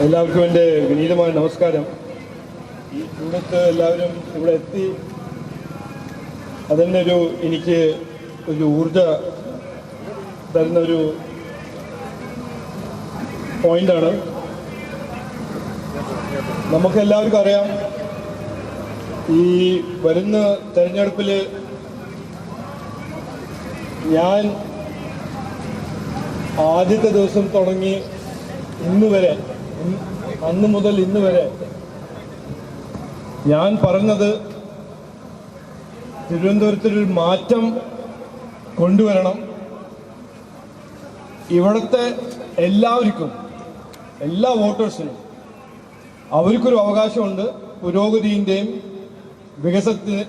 എല്ലാവർക്കും എൻ്റെ വിനീതമായ നമസ്കാരം. ഈ ചൂടത്ത് എല്ലാവരും ഇവിടെ എത്തി അതന്നെ എനിക്ക് ഒരു ഊർജ തരുന്നൊരു പോയിന്റാണ്. നമുക്കെല്ലാവർക്കും അറിയാം, ഈ വരുന്ന തെരഞ്ഞെടുപ്പിൽ ഞാൻ ആദ്യത്തെ ദിവസം തുടങ്ങി ഇന്ന് വരെ, അന്ന് മുതൽ ഇന്ന് വരെ ഞാൻ പറഞ്ഞത് തിരുവനന്തപുരത്തൊരു മാറ്റം കൊണ്ടുവരണം. ഇവിടുത്തെ എല്ലാവർക്കും, എല്ലാ വോട്ടേഴ്സിനും അവർക്കൊരു അവകാശമുണ്ട്. പുരോഗതിൻ്റെയും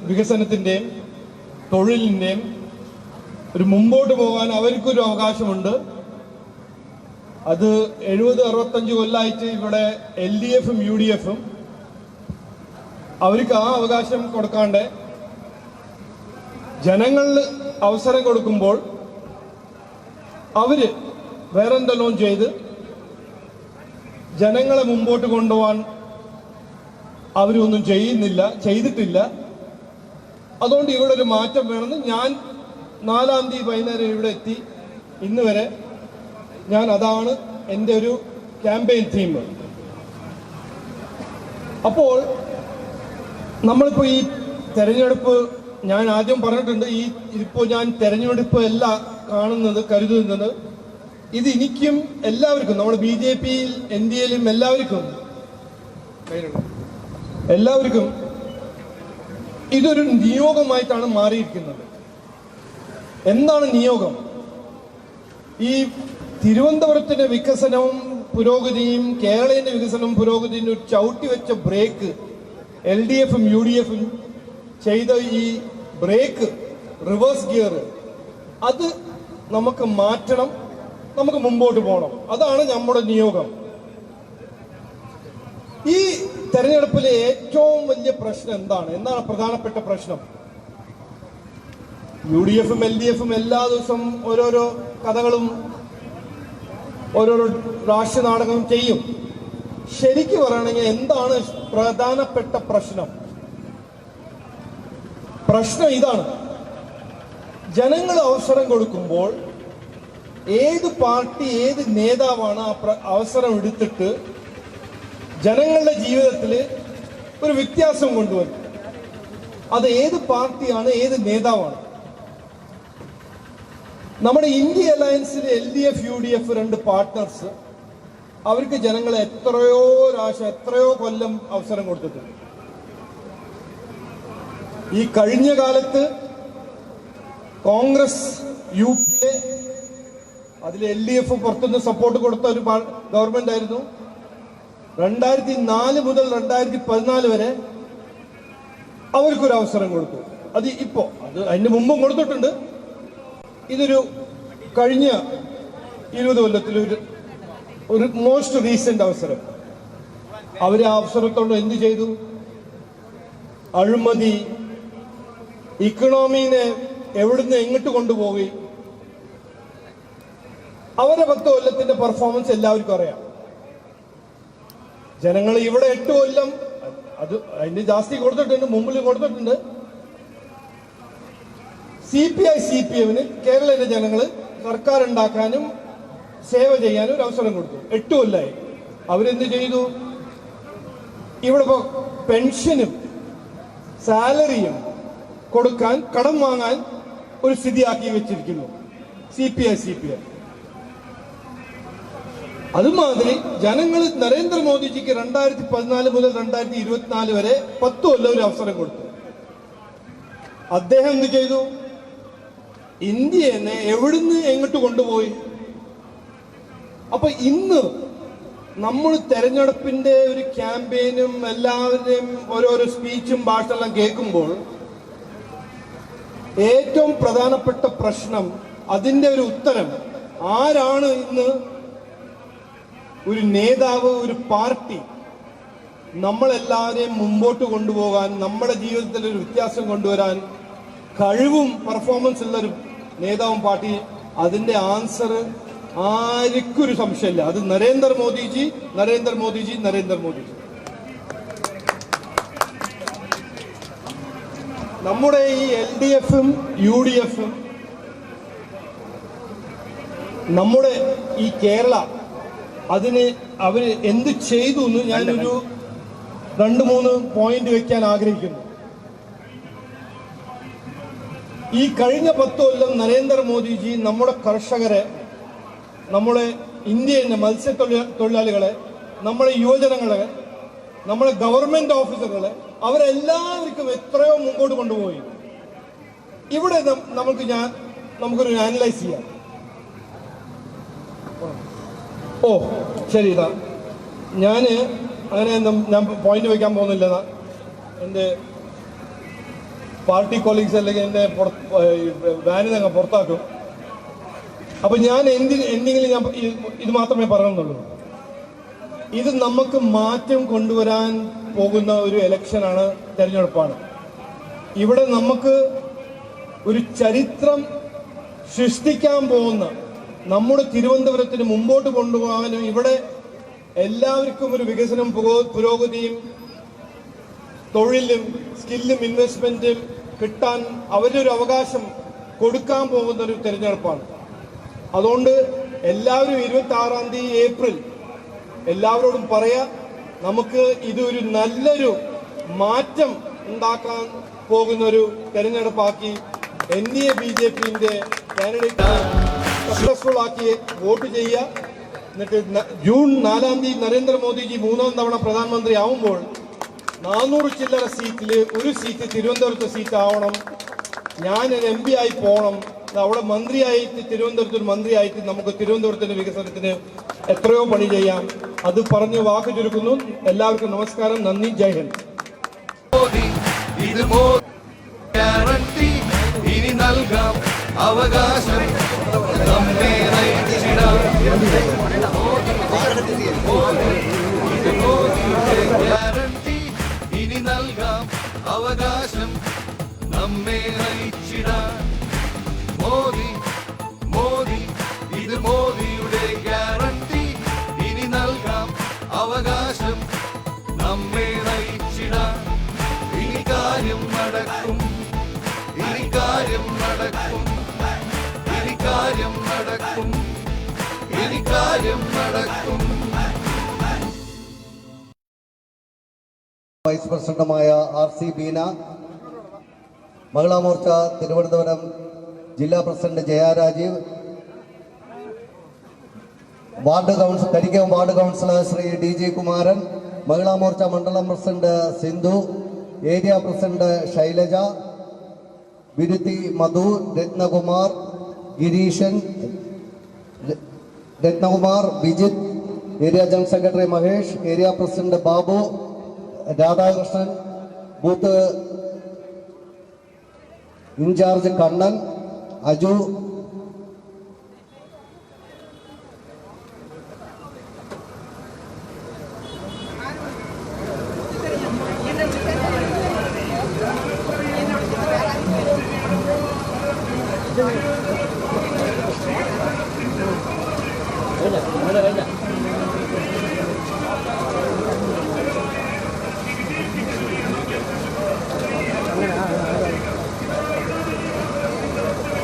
വികസനത്തിൻ്റെയും തൊഴിലിൻ്റെയും ഒരു മുമ്പോട്ട് പോകാൻ അവർക്കൊരു അവകാശമുണ്ട്. അത് 70-65 കൊല്ലമായിട്ട് ഇവിടെ LDFും UDFും അവർക്ക് ആ അവകാശം കൊടുക്കാണ്ട് ജനങ്ങളിൽ അവസരം കൊടുക്കുമ്പോൾ അവര് വേറെന്തെല്ലാം ചെയ്ത് ജനങ്ങളെ മുമ്പോട്ട് കൊണ്ടുപോകാൻ അവരൊന്നും ചെയ്തിട്ടില്ല. അതുകൊണ്ട് ഇവിടെ ഒരു മാറ്റം വേണമെന്ന് ഞാൻ 4-ാം തീയതി വൈകുന്നേരം ഇവിടെ എത്തി ഇന്ന് വരെ അതാണ് എൻ്റെ ഒരു ക്യാമ്പയിൻ തീം. അപ്പോൾ നമ്മളിപ്പോൾ ഈ തെരഞ്ഞെടുപ്പ്, ഞാൻ ആദ്യം പറഞ്ഞിട്ടുണ്ട്, ഇപ്പോൾ ഞാൻ തെരഞ്ഞെടുപ്പ് അല്ല കരുതുന്നത് ഇത് എനിക്കും എല്ലാവർക്കും, നമ്മുടെ BJPയിൽ NDAയിലും എല്ലാവർക്കും ഇതൊരു നിയോഗമായിട്ടാണ് മാറിയിരിക്കുന്നത്. എന്താണ് നിയോഗം? ഈ തിരുവനന്തപുരത്തിന്റെ വികസനവും പുരോഗതിയും കേരളത്തിന്റെ വികസനവും പുരോഗതിയും ഒരു ചവിട്ടി വെച്ച ബ്രേക്ക് LDFും UDFും ചെയ്ത ഈ ബ്രേക്ക്, റിവേഴ്സ് ഗിയർ, അത് നമുക്ക് മാറ്റണം. നമുക്ക് മുമ്പോട്ട് പോകണം. അതാണ് നമ്മുടെ നിയോഗം. ഈ തെരഞ്ഞെടുപ്പിലെ ഏറ്റവും വലിയ പ്രശ്നം എന്താണ് പ്രധാനപ്പെട്ട പ്രശ്നം? UDFും LDFും എല്ലാ ദിവസവും ഓരോരോ കഥകളും ഓരോരോ രാഷ്ട്രീയ നാടകവും ചെയ്യും. ശരിക്കും പറയുകയാണെങ്കിൽ എന്താണ് പ്രധാനപ്പെട്ട പ്രശ്നം? ഇതാണ്: ജനങ്ങൾ അവസരം കൊടുക്കുമ്പോൾ ഏത് പാർട്ടി, ഏത് നേതാവാണ് ആ അവസരം എടുത്തിട്ട് ജനങ്ങളുടെ ജീവിതത്തിൽ ഒരു വ്യത്യാസം കൊണ്ടുവരും? അത് ഏത് പാർട്ടിയാണ്, ഏത് നേതാവാണ്? നമ്മുടെ ഇന്ത്യ അലയൻസിൽ LDF UDF 2 പാർട്ട്നേഴ്സ്, അവർക്ക് ജനങ്ങളെ എത്രയോ കൊല്ലം അവസരം കൊടുത്തിട്ടുണ്ട്. ഈ കഴിഞ്ഞ കാലത്ത് കോൺഗ്രസ് UP അതിൽ LDF പുറത്തുനിന്ന് സപ്പോർട്ട് കൊടുത്ത ഒരു ഗവൺമെന്റ് ആയിരുന്നു. 2004 മുതൽ 2014 വരെ അവർക്കൊരു അവസരം കൊടുത്തു. അത് അതിന് മുമ്പും കൊടുത്തിട്ടുണ്ട്. ഇതൊരു കഴിഞ്ഞ 20 കൊല്ലത്തിൽ ഒരു മോസ്റ്റ് റീസെന്റ് അവസരം. അവര് ആ അവസരത്തോട് എന്ത് ചെയ്തു? അഴിമതി, ഇക്കണോമിനെ എവിടുന്ന് എങ്ങോട്ട് കൊണ്ടുപോയി. അവരെ 10 കൊല്ലത്തിന്റെ പെർഫോമൻസ് എല്ലാവർക്കും അറിയാം. ജനങ്ങൾ ഇവിടെ 8 കൊല്ലം, അതിന് ജാസ്തി കൊടുത്തിട്ടുണ്ട്, മുമ്പിൽ കൊടുത്തിട്ടുണ്ട്. CPI CPMന് കേരളത്തിലെ ജനങ്ങൾ സർക്കാർ ഉണ്ടാക്കാനും സേവ ചെയ്യാനും ഒരു അവസരം കൊടുത്തു. 8 കൊല്ലമായി. അവരെന്ത് ചെയ്തു? ഇവിടെ ഇപ്പോൾ പെൻഷനും സാലറിയും കൊടുക്കാൻ, കടം വാങ്ങാൻ ഒരു സ്ഥിതിയാക്കി വെച്ചിരിക്കുന്നു CPI CPM. അതുമാതിരി ജനങ്ങൾ നരേന്ദ്രമോദിജിക്ക് 2014 മുതൽ 2024 വരെ 10 കൊല്ലം ഒരു അവസരം കൊടുത്തു. അദ്ദേഹം എന്ത് ചെയ്തു? ഇന്ത്യനെ എവിടുന്ന് എങ്ങോട്ട് കൊണ്ടുപോയി? അപ്പൊ ഇന്ന് നമ്മൾ തെരഞ്ഞെടുപ്പിന്റെ ഒരു ക്യാമ്പയിനും എല്ലാവരുടെയും ഓരോരോ സ്പീച്ചും ഭാഷയെല്ലാം കേൾക്കുമ്പോൾ ഏറ്റവും പ്രധാനപ്പെട്ട പ്രശ്നം, അതിന്റെ ഒരു ഉത്തരം, ആരാണ് ഇന്ന് ഒരു നേതാവ്, ഒരു പാർട്ടി നമ്മളെല്ലാവരെയും മുമ്പോട്ട് കൊണ്ടുപോകാൻ, നമ്മുടെ ജീവിതത്തിൽ ഒരു വ്യത്യാസം കൊണ്ടുവരാൻ കഴിവും പെർഫോമൻസ് ഉള്ളൊരു നേതാവും പാർട്ടി? അതിന്റെ ആൻസർ ആർക്കും ഒരു സംശയമില്ല. അത് നരേന്ദ്രമോദിജി, നരേന്ദ്രമോദിജി, നരേന്ദ്രമോദിജി. നമ്മുടെ ഈ LDFും UDFും നമ്മുടെ ഈ കേരള അതിന് അവർ എന്ത് ചെയ്തു എന്ന് ഞാനൊരു 2-3 പോയിന്റ് വെക്കാൻ ആഗ്രഹിക്കുന്നു. ഈ കഴിഞ്ഞ 10 കൊല്ലം നരേന്ദ്രമോദിജി നമ്മുടെ കർഷകരെ, നമ്മളെ ഇന്ത്യയിലെ മത്സ്യത്തൊഴിലാളികളെ, നമ്മളെ യുവജനങ്ങളെ, നമ്മളെ ഗവൺമെന്റ് ഓഫീസറുകളെ അവരെല്ലാവർക്കും എത്രയോ മുമ്പോട്ട് കൊണ്ടുപോയി. ഇവിടെ നമുക്കൊരു അനലൈസ് ചെയ്യാം. ഓ ശരി, ഇതാ ഞാൻ പോയിന്റ് വയ്ക്കാൻ പോകുന്നില്ല. എൻ്റെ പാർട്ടി കൊളീഗ്സ് അല്ലെങ്കിൽ എൻ്റെ വാനിൽ അങ്ങ് പുറത്താക്കും. അപ്പൊ ഞാൻ എന്തെങ്കിലും ഞാൻ ഇത് മാത്രമേ പറയുന്നുള്ളൂ. ഇത് നമുക്ക് മാറ്റം കൊണ്ടുവരാൻ പോകുന്ന ഒരു ഇലക്ഷനാണ്, തെരഞ്ഞെടുപ്പാണ്. ഇവിടെ നമുക്ക് ഒരു ചരിത്രം സൃഷ്ടിക്കാൻ പോകുന്ന, നമ്മുടെ തിരുവനന്തപുരത്തിന് മുമ്പോട്ട് കൊണ്ടുപോകാനും ഇവിടെ എല്ലാവർക്കും ഒരു വികസനം, പുരോഗതിയും, തൊഴിലും, സ്കില്ലും, ഇൻവെസ്റ്റ്മെന്റും കിട്ടാൻ അവരുടെ ഒരു അവകാശം കൊടുക്കാൻ പോകുന്ന ഒരു തെരഞ്ഞെടുപ്പാണ്. അതുകൊണ്ട് എല്ലാവരും 26-ാം തീയതി ഏപ്രിൽ എല്ലാവരോടും പറയാ, നമുക്ക് ഇതൊരു നല്ലൊരു മാറ്റം ഉണ്ടാക്കാൻ പോകുന്ന ഒരു തെരഞ്ഞെടുപ്പാക്കി NDA BJPന്റെ കാൻഡിഡേറ്റ് സക്സസ്ഫുൾ ആക്കി വോട്ട് ചെയ്യുക. എന്നിട്ട് ജൂൺ 4-ാം തീയതി നരേന്ദ്രമോദിജി 3ാം തവണ പ്രധാനമന്ത്രി ആവുമ്പോൾ 400 ചില്ലറ സീറ്റിൽ ഒരു സീറ്റ് തിരുവനന്തപുരത്തെ സീറ്റ് ആവണം. ഞാൻ MP ആയി പോകണം. അവിടെ മന്ത്രിയായിട്ട്, തിരുവനന്തപുരത്ത് ഒരു മന്ത്രിയായിട്ട് നമുക്ക് തിരുവനന്തപുരത്തിന്റെ വികസനത്തിന് എത്രയോ പണി ചെയ്യാം. അത് പറഞ്ഞ് വാക്ക് ചുരുക്കുന്നു. എല്ലാവർക്കും നമസ്കാരം, നന്ദി, ജയ് ഹിന്ദ്. ഇനി നൽകാം അവകാശം, നമ്മെ നയിച്ചിടാം. ഇനി നൽകാം അവകാശം, നമ്മെ നയിച്ചിടാൻ. മോദി മോദി ഇത് മോദിയുടെ ഗ്യാരണ്ടി. ഇനി നൽകാം അവകാശം, നമ്മെ നയിച്ചിടാൻ. ഇനി കാര്യം നടക്കും, ഇനി കാര്യം നടക്കും, ഇനി കാര്യം നടക്കും, ഇനി കാര്യം നടക്കും. വൈസ് പ്രസിഡന്റുമായ RC ബീന, മഹിളാ മോർച്ച തിരുവനന്തപുരം ജില്ലാ president Jaya Rajeev, Karikkam ward councillor Shri DG Kumaran, Mahila Morcha മണ്ഡലം president Sindhu, area president Shailaja, വിരുത്തി Madhu, Ratnakumar, Gireeshan, Ratnakumar, Vijith, area general secretary Mahesh, area president Babu, Radhakrishnan, booth in charge Kannan, Aju,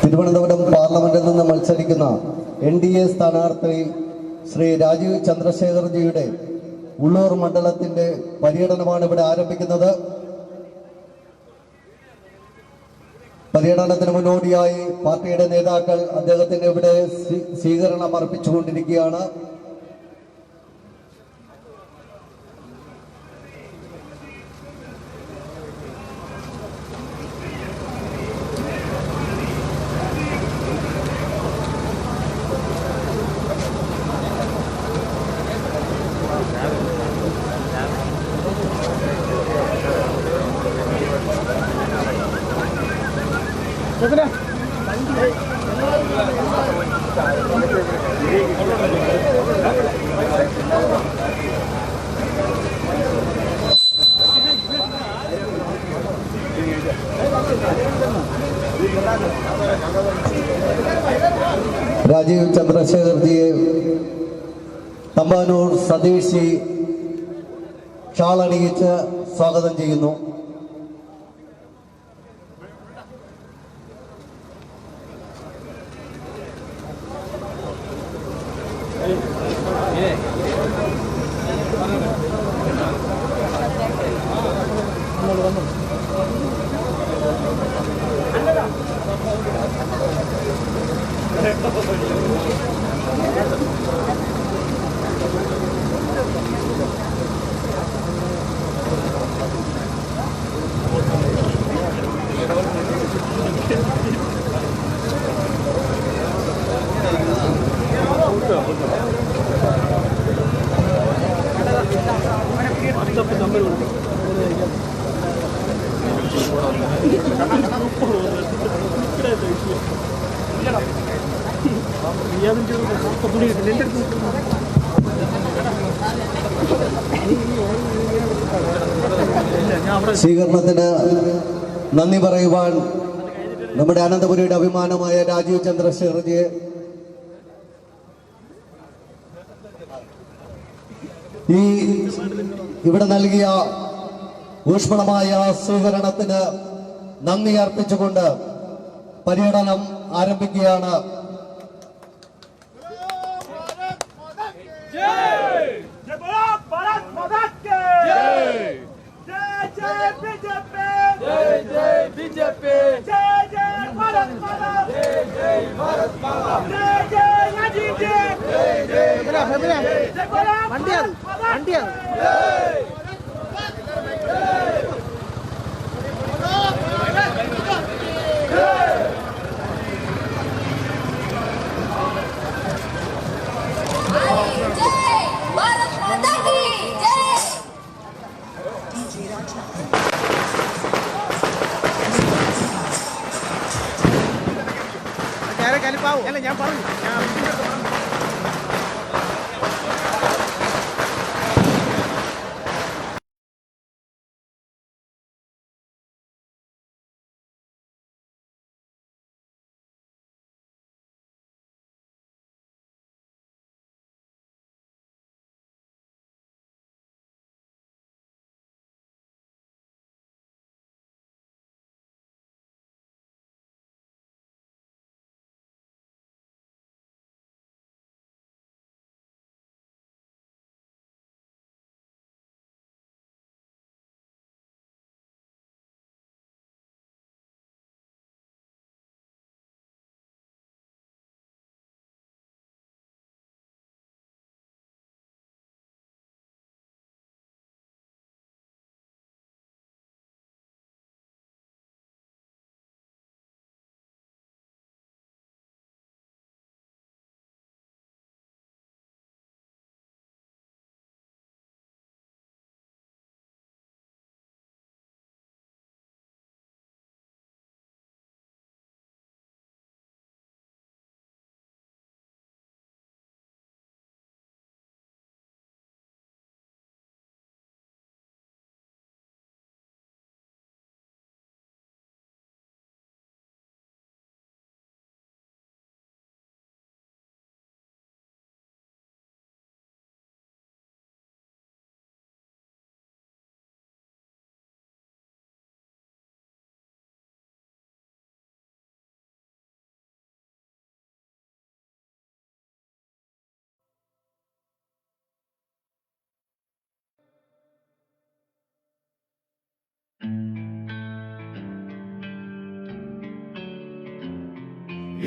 Thiruvananthapuram പാർലമെന്റിൽ നിന്ന് മത്സരിക്കുന്ന NDA സ്ഥാനാർത്ഥി ശ്രീ രാജീവ് ചന്ദ്രശേഖർജിയുടെ ഉള്ളൂർ മണ്ഡലത്തിന്റെ പര്യടനമാണ് ഇവിടെ ആരംഭിക്കുന്നത്. പര്യടനത്തിന് മുന്നോടിയായി പാർട്ടിയുടെ നേതാക്കൾ അദ്ദേഹത്തിന് ഇവിടെ സ്വീകരണം അർപ്പിച്ചുകൊണ്ടിരിക്കുകയാണ്. രാജീവ് ചന്ദ്രശേഖർജിയെ തമ്പാനൂർ സതീഷ് ഷാളണിയിച്ച് സ്വാഗതം ചെയ്യുന്നു. സ്വീകരണത്തിന് നന്ദി പറയുവാൻ നമ്മുടെ അനന്തപുരിയുടെ അഭിമാനമായ രാജീവ് ചന്ദ്രശേഖർജിയെ ഈ ഇവിടെ നൽകിയ ഊഷ്മളമായ സ്വീകരണത്തിന് നന്ദി അർപ്പിച്ചുകൊണ്ട് പര്യടനം ആരംഭിക്കുകയാണ്. ഞാൻ പറഞ്ഞു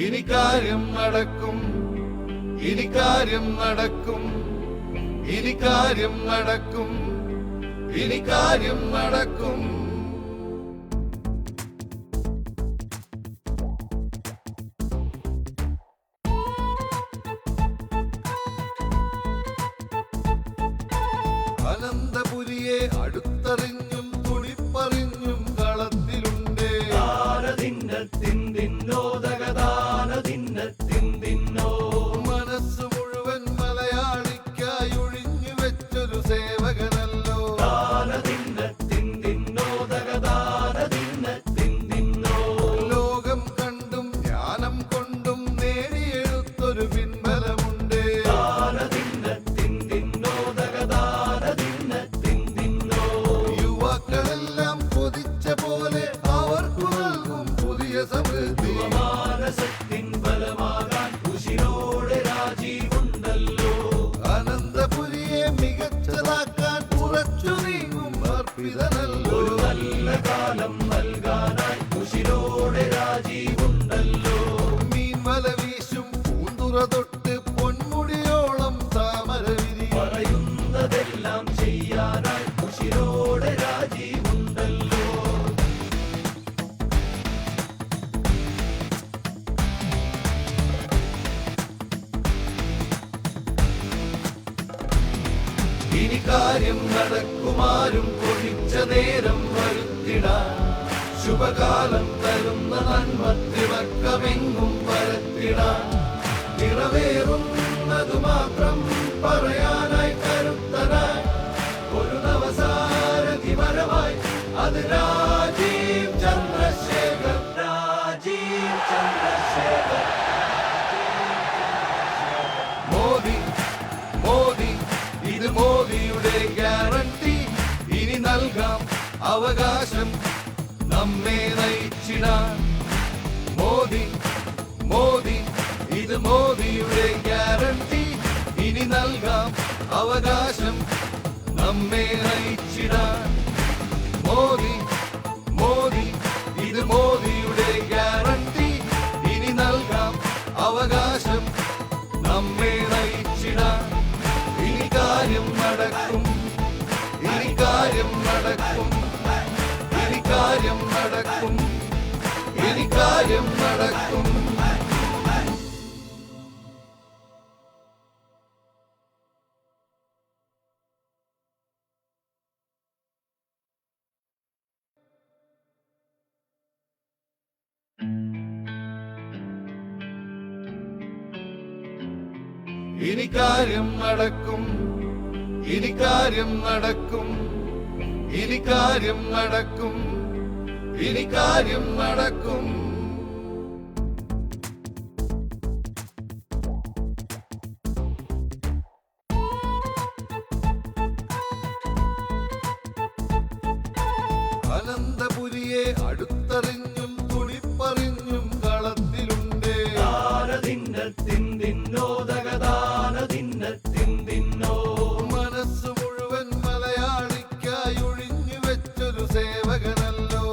ഇനി കാര്യം നടക്കും, ഇനി കാര്യം നടക്കും, ഇനി കാര്യം നടക്കും, ഇനി കാര്യം നടക്കും. അനന്തപുരിയെ അടുത്തറിഞ്ഞും തുടിപ്പറിഞ്ഞും കളത്തിലുണ്ട്. മനസ്സ് മുഴുവൻ മലയാളിക്കായി ഒഴിഞ്ഞു വെച്ചൊരു സേവകനല്ലോ. കാലം നൽകാനായി ഉശിരോടെ രാജീവുണ്ടല്ലോ. മീൻവല വീശും പൂന്തുറ തൊട്ട് പൊന്മുടിയോളം താമര വിരി പറയുന്നതെല്ലാം ചെയ്യാനായി ഉശിരോടെ രാജീവുണ്ടല്ലോ. ഇനി കാര്യം നടക്കുമാരും കൊതിച്ച നേരം വരുത്തിടാൻ ശുഭകാലം തരുന്ന നന്മത്തിളക്കമെങ്ങും പരത്തിടാൻ നിറവേറുന്നതു മാത്രം പറയാനായി കരുത്തനായി ഒരു നവസാരഥി വരവായി അത് രാജീവ് ചന്ദ്രശേഖർ. രാജീവ് ചന്ദ്രശേഖർ. മോദി മോദി ഇത് മോദിയുടെ ഗ്യാരണ്ടി. ഇനി നൽകാം അവകാശം നമ്മെ നയിച്ചിടാൻ. മോദി മോദി ഇത് മോദിയുടെ ഗ്യാരണ്ടി. ഇനി നൽകാം അവകാശം നമ്മെ നയിച്ചിടാൻ. മോദി മോദി ഇത് മോദിയുടെ ഗ്യാരണ്ടി. ഇനി നൽകാം അവകാശം നമ്മെ നയിച്ചിടാൻ. ഇനി കാര്യം നടക്കും, ഇനി കാര്യം നടക്കും, ഇനി കാര്യം നടക്കും, ഇനി കാര്യം നടക്കും. ഇനി കാര്യം നടക്കും, ഇനി കാര്യം നടക്കും, ഇനി കാര്യം നടക്കും, ഇനി കാര്യം നടക്കും. അനന്തപുരിയെ അടുത്തറിഞ്ഞും തുടിപ്പറിഞ്ഞും കളത്തിലുണ്ട്. മനസ്സ് മുഴുവൻ മലയാളിക്കായി ഒഴിഞ്ഞു വെച്ചൊരു സേവകനല്ലോ.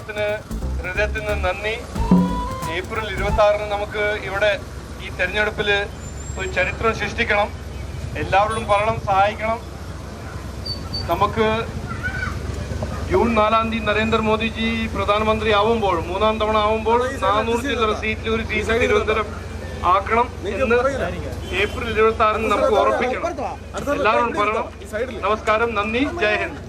അദ്ദേഹത്തിന് ഹൃദയത്തിൽ നിന്ന് നന്ദി. ഏപ്രിൽ 26 നമുക്ക് ഇവിടെ ഈ തെരഞ്ഞെടുപ്പിൽ ഒരു ചരിത്രം സൃഷ്ടിക്കണം. എല്ലാവരോടും പറയണം, സഹായിക്കണം. നമുക്ക് ജൂൺ 4 നരേന്ദ്രമോദിജി പ്രധാനമന്ത്രി ആവുമ്പോൾ, 3-ാം തവണ ആവുമ്പോൾ 400 ചില്ലറ സീറ്റിൽ ഒരു സീറ്റ് തിരുവനന്തപുരം ആക്കണം എന്ന് ഏപ്രിൽ 26 നമുക്ക് ഉറപ്പിക്കണം. എല്ലാവരും പറയണം. നമസ്കാരം, നന്ദി, ജയ് ഹിന്ദ്.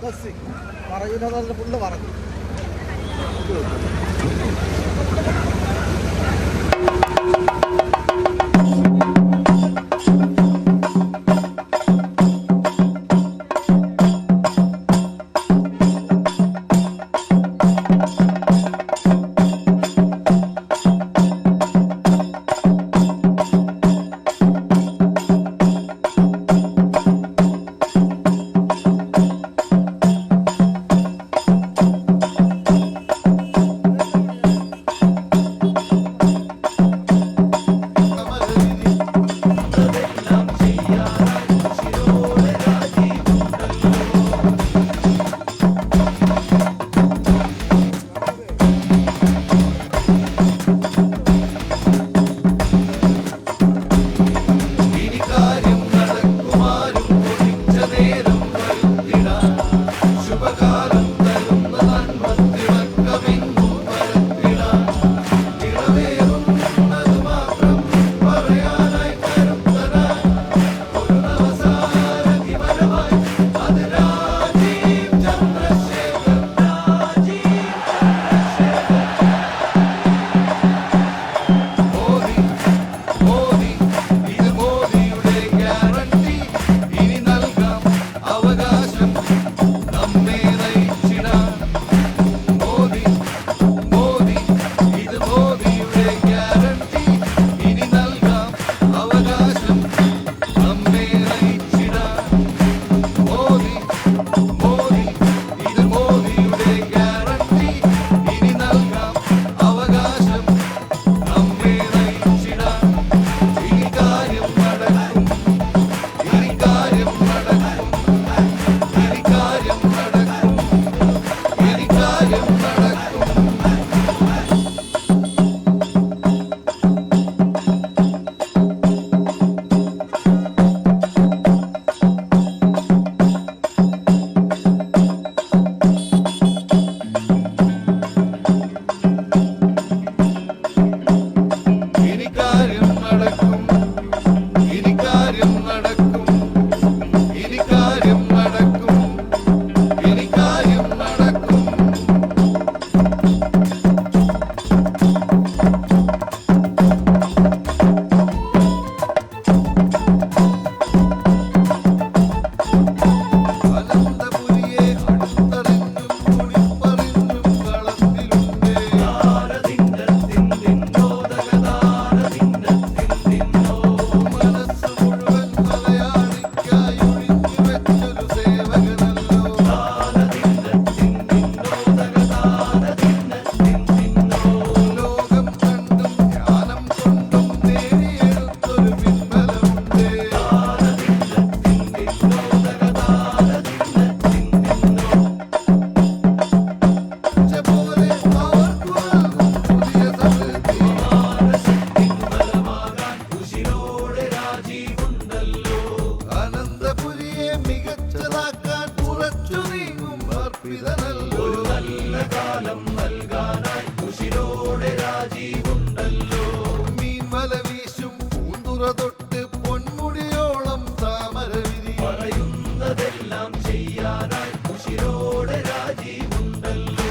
തൊട്ട് പൊന്മുടിയോളം താമര വിരി പറയുന്നതെല്ലാം ചെയ്യാനായി ഉശിരോടെ രാജീവുണ്ടല്ലോ.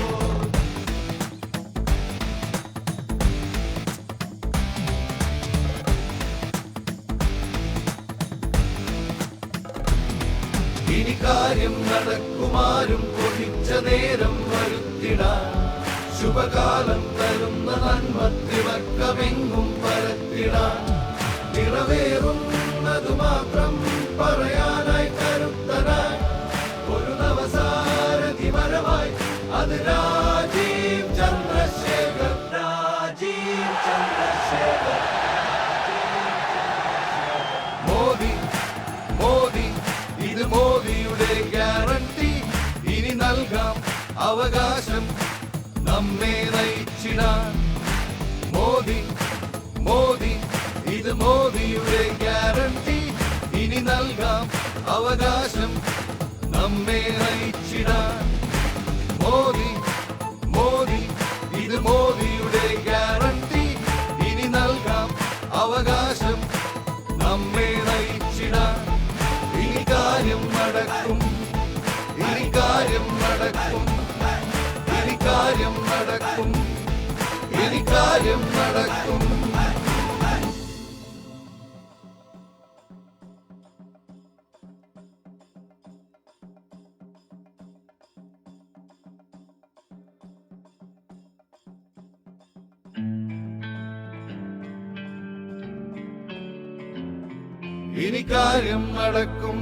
ഇനി കാര്യം നടക്കുമാരും കൊതിച്ച നേരം വരുത്തിടാൻ ശുഭകാലം തരുന്ന നന്മത്തിവക്കമെങ്ങും പരത്തിടാൻ നിറവേറുന്നതു മാത്രം പറയാനായി കരുത്തനായി ഒരു നവസാരഥി മരമായി അത് രാജീവ് ചന്ദ്രശേഖർ. രാജീവ് ചന്ദ്രശേഖർ. മോദി മോദി ഇത് മോദിയുടെ ഗ്യാരണ്ടി. ഇനി നൽകാം അവകാശം നമ്മെ നയിച്ചിടാൻ. മോദി മോദി ഇത് മോദിയുടെ ഗ്യാരണ്ടി. ഇനി നൽകാം അവകാശം നമ്മെ നയിച്ചിടാൻ. മോദി മോദി ഇത് മോദിയുടെ ഗ്യാരണ്ടി. ഇനി നൽകാം അവകാശം നമ്മെ നയിച്ചിടാൻ. ഇനി കാര്യം നടക്കും, ഇനി കാര്യം നടക്കും, ഇനി കാര്യം നടക്കും, ഇനി കാര്യം നടക്കും. ഇനി കാര്യം നടക്കും,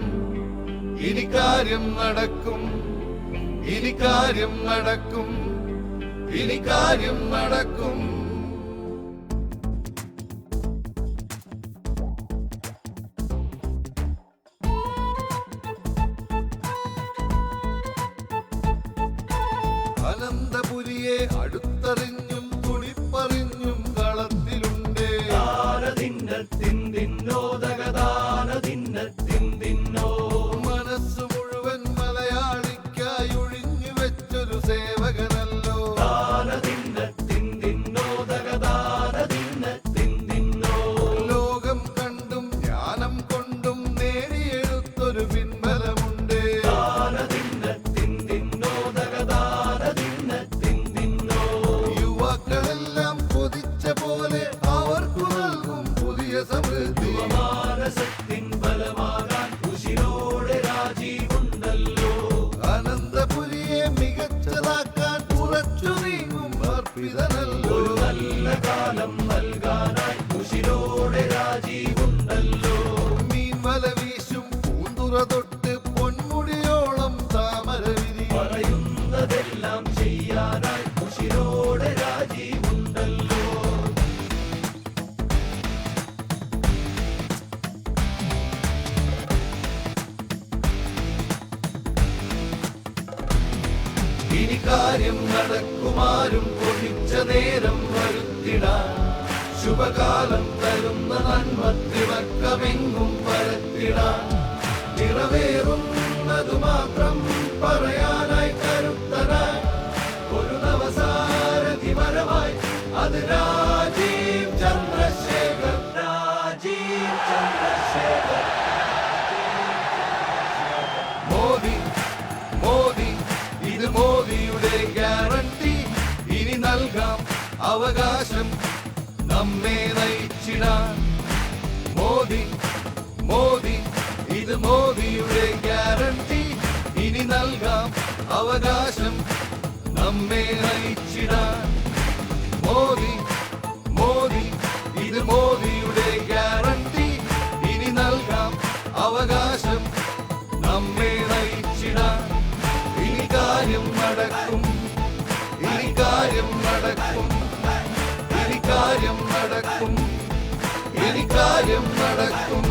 ഇനി കാര്യം നടക്കും, ഇനി കാര്യം നടക്കും, ഇനി കാര്യം നടക്കും. അനന്തപുരിയെ അടുത്തറിഞ്ഞും തുണിപ്പറിഞ്ഞും കളത്തിലുണ്ട്. മനസ്സ് മുഴുവൻ മലയാളിക്കായി ഒഴിഞ്ഞു വെച്ചൊരു സേവകനല്ലോ. ലോകം കണ്ടും ജ്ഞാനം കൊണ്ടും നേടിയെടുത്തൊരു പിൻബലമുണ്ട്. യുവാക്കളെല്ലാം കൊതിച്ച പോലെ അവർക്കു നൽകും പുതിയ സമൃദ്ധി. അനന്തപുരിയെ മികച്ചതാക്കാൻ ഉറച്ചു നീങ്ങും അർപ്പിതനല്ലോ. മീൻ വല വീശും പൂന്തുറ തൊട്ട് പൊന്മുടിയോളം താമര വിരി. ഇനി കാര്യം നടക്കുമാരും കൊതിച്ച നേരം വരുത്തിടാൻ. ശുഭകാലം തരുന്ന നന്മ തിളക്കമെങ്ങും പരത്തിടാൻ. നിറവേറുന്നതു മാത്രം പറയാനായി കരുത്തനായി ഒരു നവസാരഥി വരവായി. അത് രാജീവ് ചന്ദ്രശേഖർ, രാജീവ് ചന്ദ്രശേഖർ. മോദി മോദി ഇത് മോദിയുടെ ഗ്യാരണ്ടി. ഇനി നൽകാം അവകാശം നമ്മെ നയിച്ചിടാൻ. മോദി മോദി ഇത് മോദിയുടെ ഗ്യാരണ്ടി. ഇനി നൽകാം അവകാശം നമ്മെ നയിച്ചിടാൻ. മോദി മോദി ഇത് മോദിയുടെ ഗ്യാരണ്ടി. ഇനി നൽകാം അവകാശം നമ്മെ നയിച്ചിടാൻ. ഇനി കാര്യം നടക്കും, ഇനി കാര്യം നടക്കും, ഇനി കാര്യം നടക്കും, ഇനി കാര്യം നടക്കും.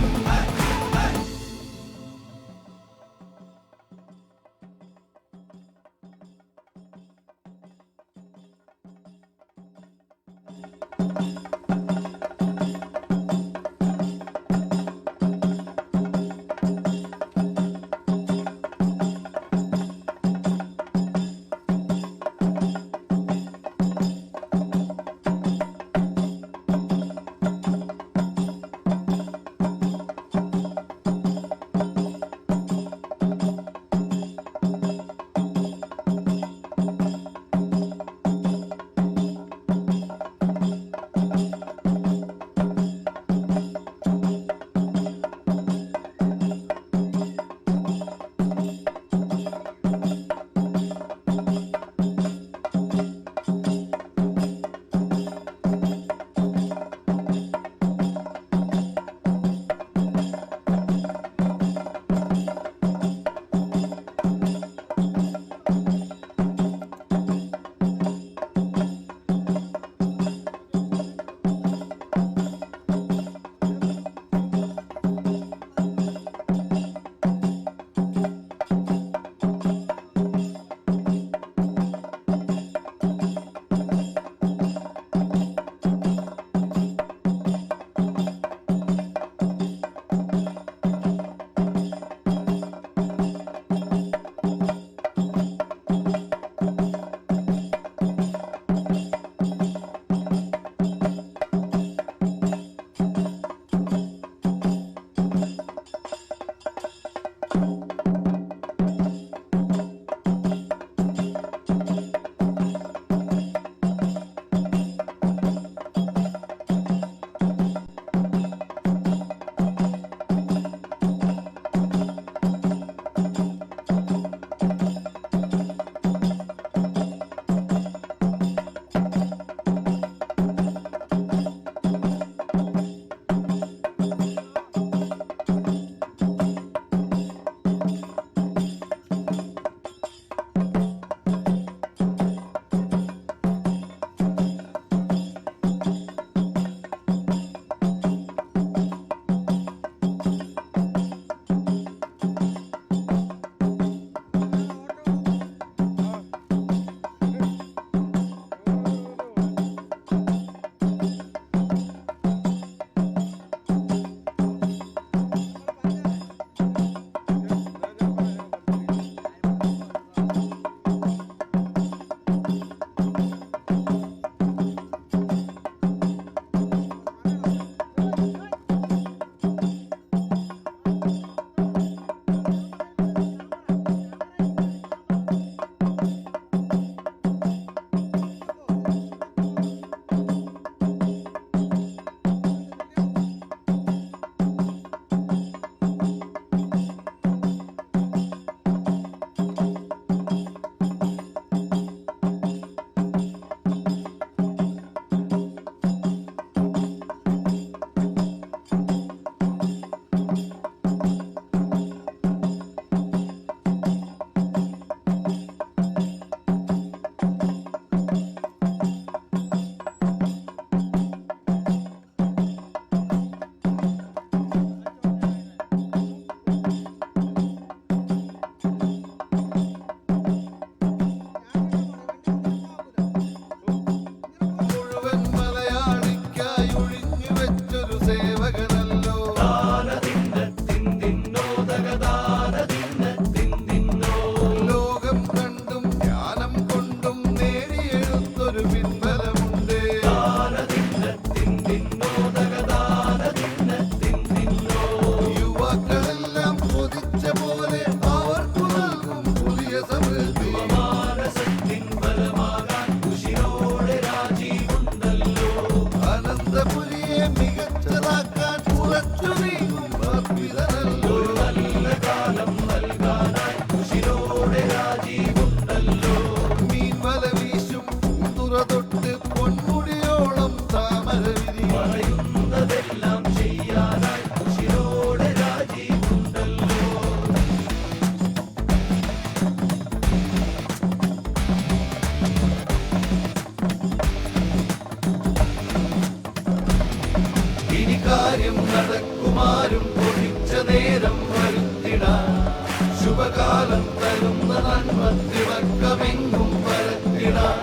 തിളക്കമെങ്ങും പരത്തിടാൻ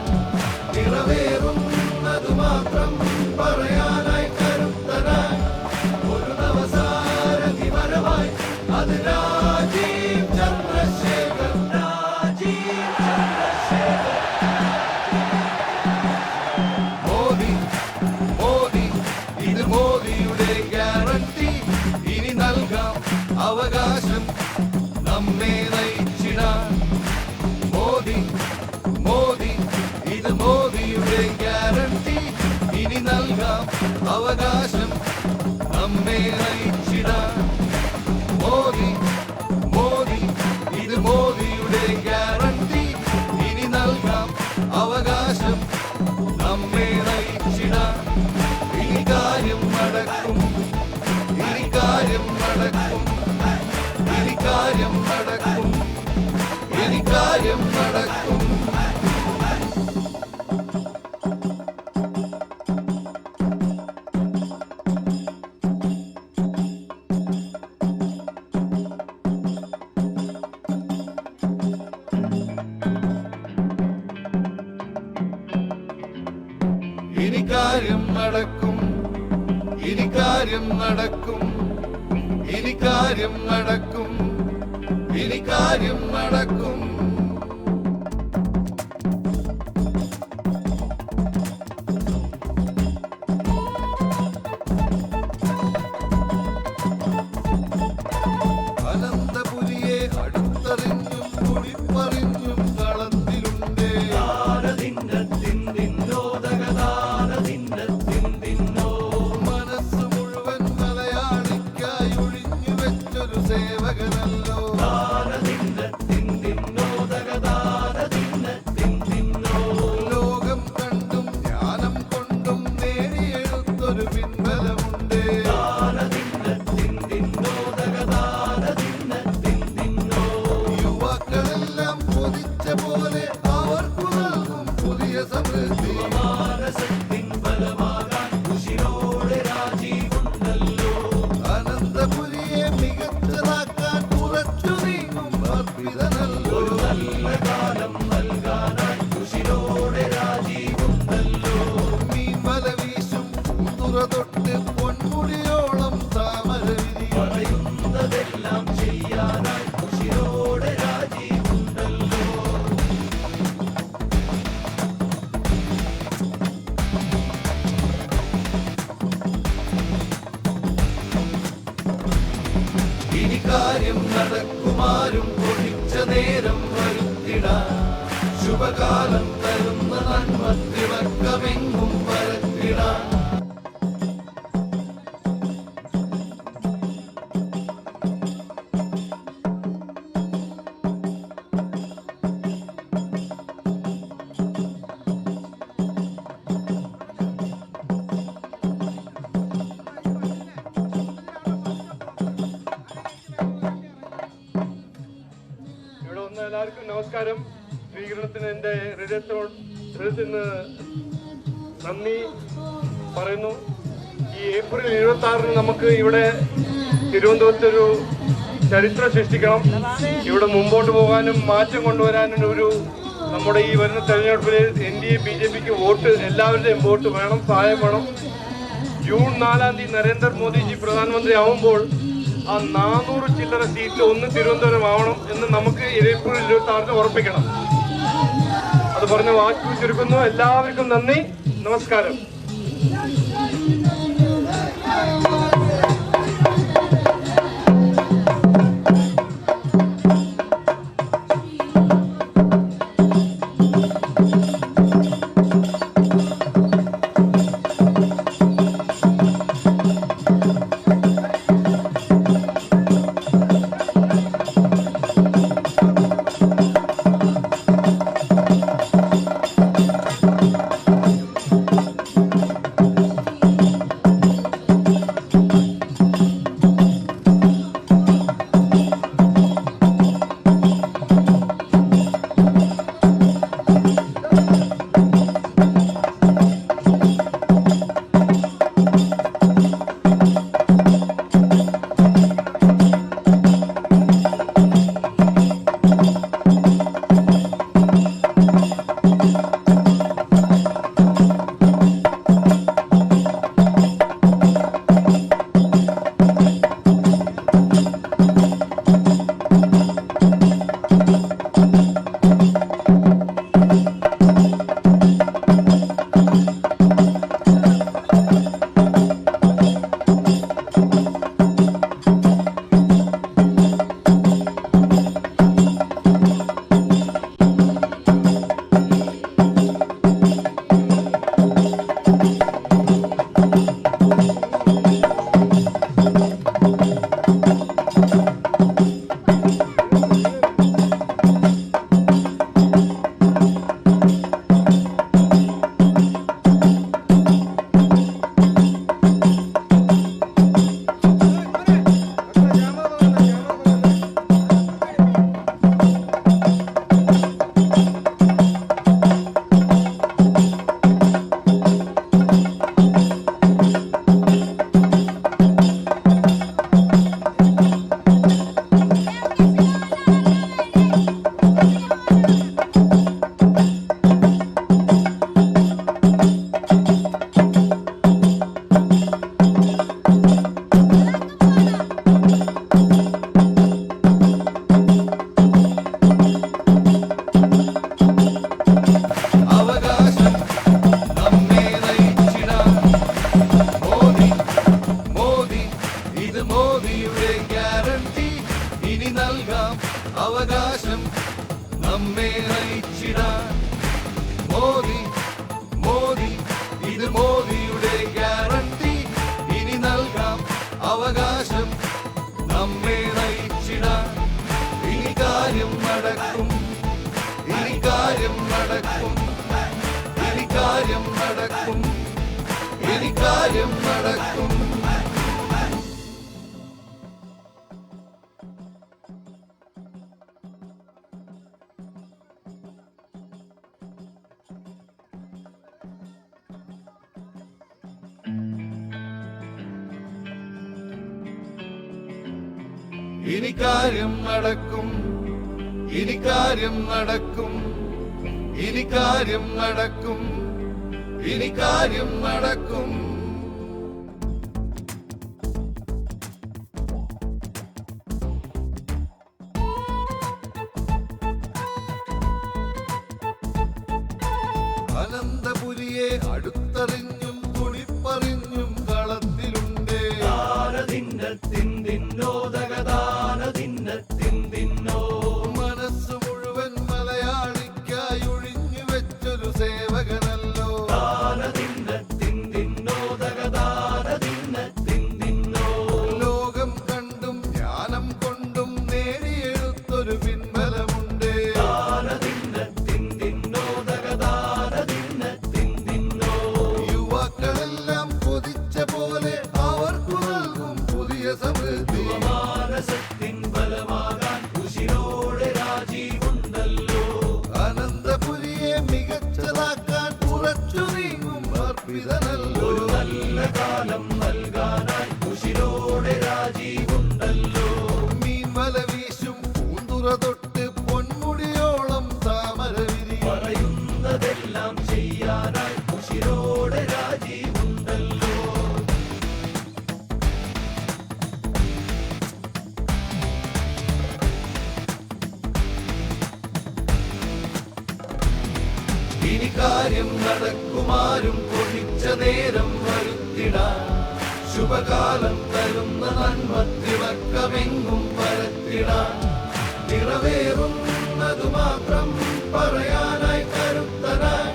നിറവേറുന്നതു മാത്രം പറയാനായി കരുത്തനായി ഒരു നവസാരഥി വരവായി അത് രാജീവ് ചന്ദ്രശേഖർ മോദി മോദി ഇത് മോദിയുടെ ഗ്യാരണ്ടി ഇനി നൽകാം അവകാശം നമ്മെ നയിച്ചിടാൻ മോദി മോദി ഇത് മോദിയുടെ ഗ്യാരണ്ടി ഇനി നൽകാം അവകാശം നമ്മെ നയിച്ചിടാൻ മോദി മോദി ഇത് മോദിയുടെ ഗ്യാരണ്ടി ഇനി നൽകാം അവകാശം നമ്മെ നയിച്ചിടാൻ ഇനി കാര്യം നടക്കും ഇനി കാര്യം നടക്കും ഇനി കാര്യം നടക്കും ഇനി കാര്യം നടക്കും ഇനി കാര്യം നടക്കും ഇനി കാര്യം നടക്കും ഇനി കാര്യം നടക്കും ഇനി കാര്യം നടക്കും അനന്തപുരിയെ അടുത്തറിഞ്ഞും കുടിപ്പറിഞ്ഞും കളത്തിലുണ്ട് മനസ്സ് മുഴുവൻ മലയാളിക്കായി ഒഴിഞ്ഞു വെച്ചൊരു സേവകനല്ലോ ലോകം കണ്ടും ജ്ഞാനം കൊണ്ടും നേടിയെടുത്തൊരു പിൻബലമുണ്ട് യുവാക്കളെല്ലാം കൊതിച്ച പോലെ അവർക്കു നൽകും പുതിയ സമൃദ്ധി അനന്തപുരിയെ മികച്ചതാക്കാൻ ഉറച്ചു നീങ്ങും അർപ്പിതനല്ലോ മീൻ വല വീശും പൂന്തുറ തൊട്ട് പൊന്മുടിയോളം താമര വിരിയും ഇനി കാര്യം നടക്കുമാരും ഒഴിച്ച നേരം വരുത്തിടാൻ ശുഭകാലം തരുന്ന നന്മ തിളക്കമെങ്ങും പരത്തിടാൻ ഇവിടെ വന്ന എല്ലാവർക്കും നമസ്കാരം. സ്വീകരണത്തിന് എൻ്റെ ഹൃദയത്തിൽ നിന്ന് നന്ദി പറയുന്നു. ഈ ഏപ്രിൽ 26-ന് നമുക്ക് ഇവിടെ തിരുവനന്തപുരത്തൊരു ചരിത്രം സൃഷ്ടിക്കണം. ഇവിടെ മുമ്പോട്ട് പോകാനും മാറ്റം കൊണ്ടുവരാനും നമ്മുടെ ഈ വരുന്ന തെരഞ്ഞെടുപ്പിൽ NDA BJPക്ക് വോട്ട്, എല്ലാവരുടെയും വോട്ട് വേണം, സഹായം വേണം. ജൂൺ 4-ാം തീയതി നരേന്ദ്രമോദിജി പ്രധാനമന്ത്രി ആവുമ്പോൾ ആ 400 ചില്ലറ സീറ്റ് ഒന്ന് തിരുവനന്തപുരം ആവണം എന്ന് നമുക്ക് ഏപ്രിൽ 26-ന് ഉറപ്പിക്കണം. അത് പറഞ്ഞ വാക്ക് ചുരുക്കുന്നു. എല്ലാവർക്കും നന്ദി, നമസ്കാരം. നയിച്ചിടാൻ. മോദി മോദി ഇത് മോദിയുടെ ഗ്യാരണ്ടി. ഇനി നൽകാം അവകാശം നമ്മെ നയിച്ചിടാൻ. ഇനി കാര്യം നടക്കും, ഇനി കാര്യം നടക്കും, ഇനി കാര്യം നടക്കും, ഇനി കാര്യം നടക്കും. ഇനി കാര്യം നടക്കും, ഇനി കാര്യം നടക്കും, ഇനി കാര്യം നടക്കും, ഇനി കാര്യം നടക്കും. അനന്തപുരിയെ അടുത്തറിഞ്ഞും തുണിപ്പറിഞ്ഞും കളത്തിലുണ്ട്. മനസ്സ് മുഴുവൻ മലയാളിക്കായി ഒഴിഞ്ഞു വെച്ചൊരു സേവകനല്ലോ. ലോകം കണ്ടും ജ്ഞാനം കൊണ്ടും നേടിയെടുത്തൊരു പിൻബലമുണ്ട്. യുവാക്കളെല്ലാം കൊതിച്ച പോലെ അവർക്കു നൽകും പുതിയ സമൃദ്ധി. അനന്തപുരിയെ മികച്ചതാക്കാൻ ഉറച്ചു നീങ്ങും അർപ്പിതനല്ലോ. മീൻവല വീശും പൂന്തുറ തൊട്ട് പൊന്മുടിയോളം താമര വിരിയും. ഇനി കാര്യം നടക്കുമാരും കൊതിച്ച നേരം വരുത്തിടാൻ. ശുഭകാലം തരുന്ന നന്മ തിളക്കമെങ്ങും പരത്തിടാൻ. നിറവേറുന്നതു മാത്രം പറയാനായി കരുത്തനായി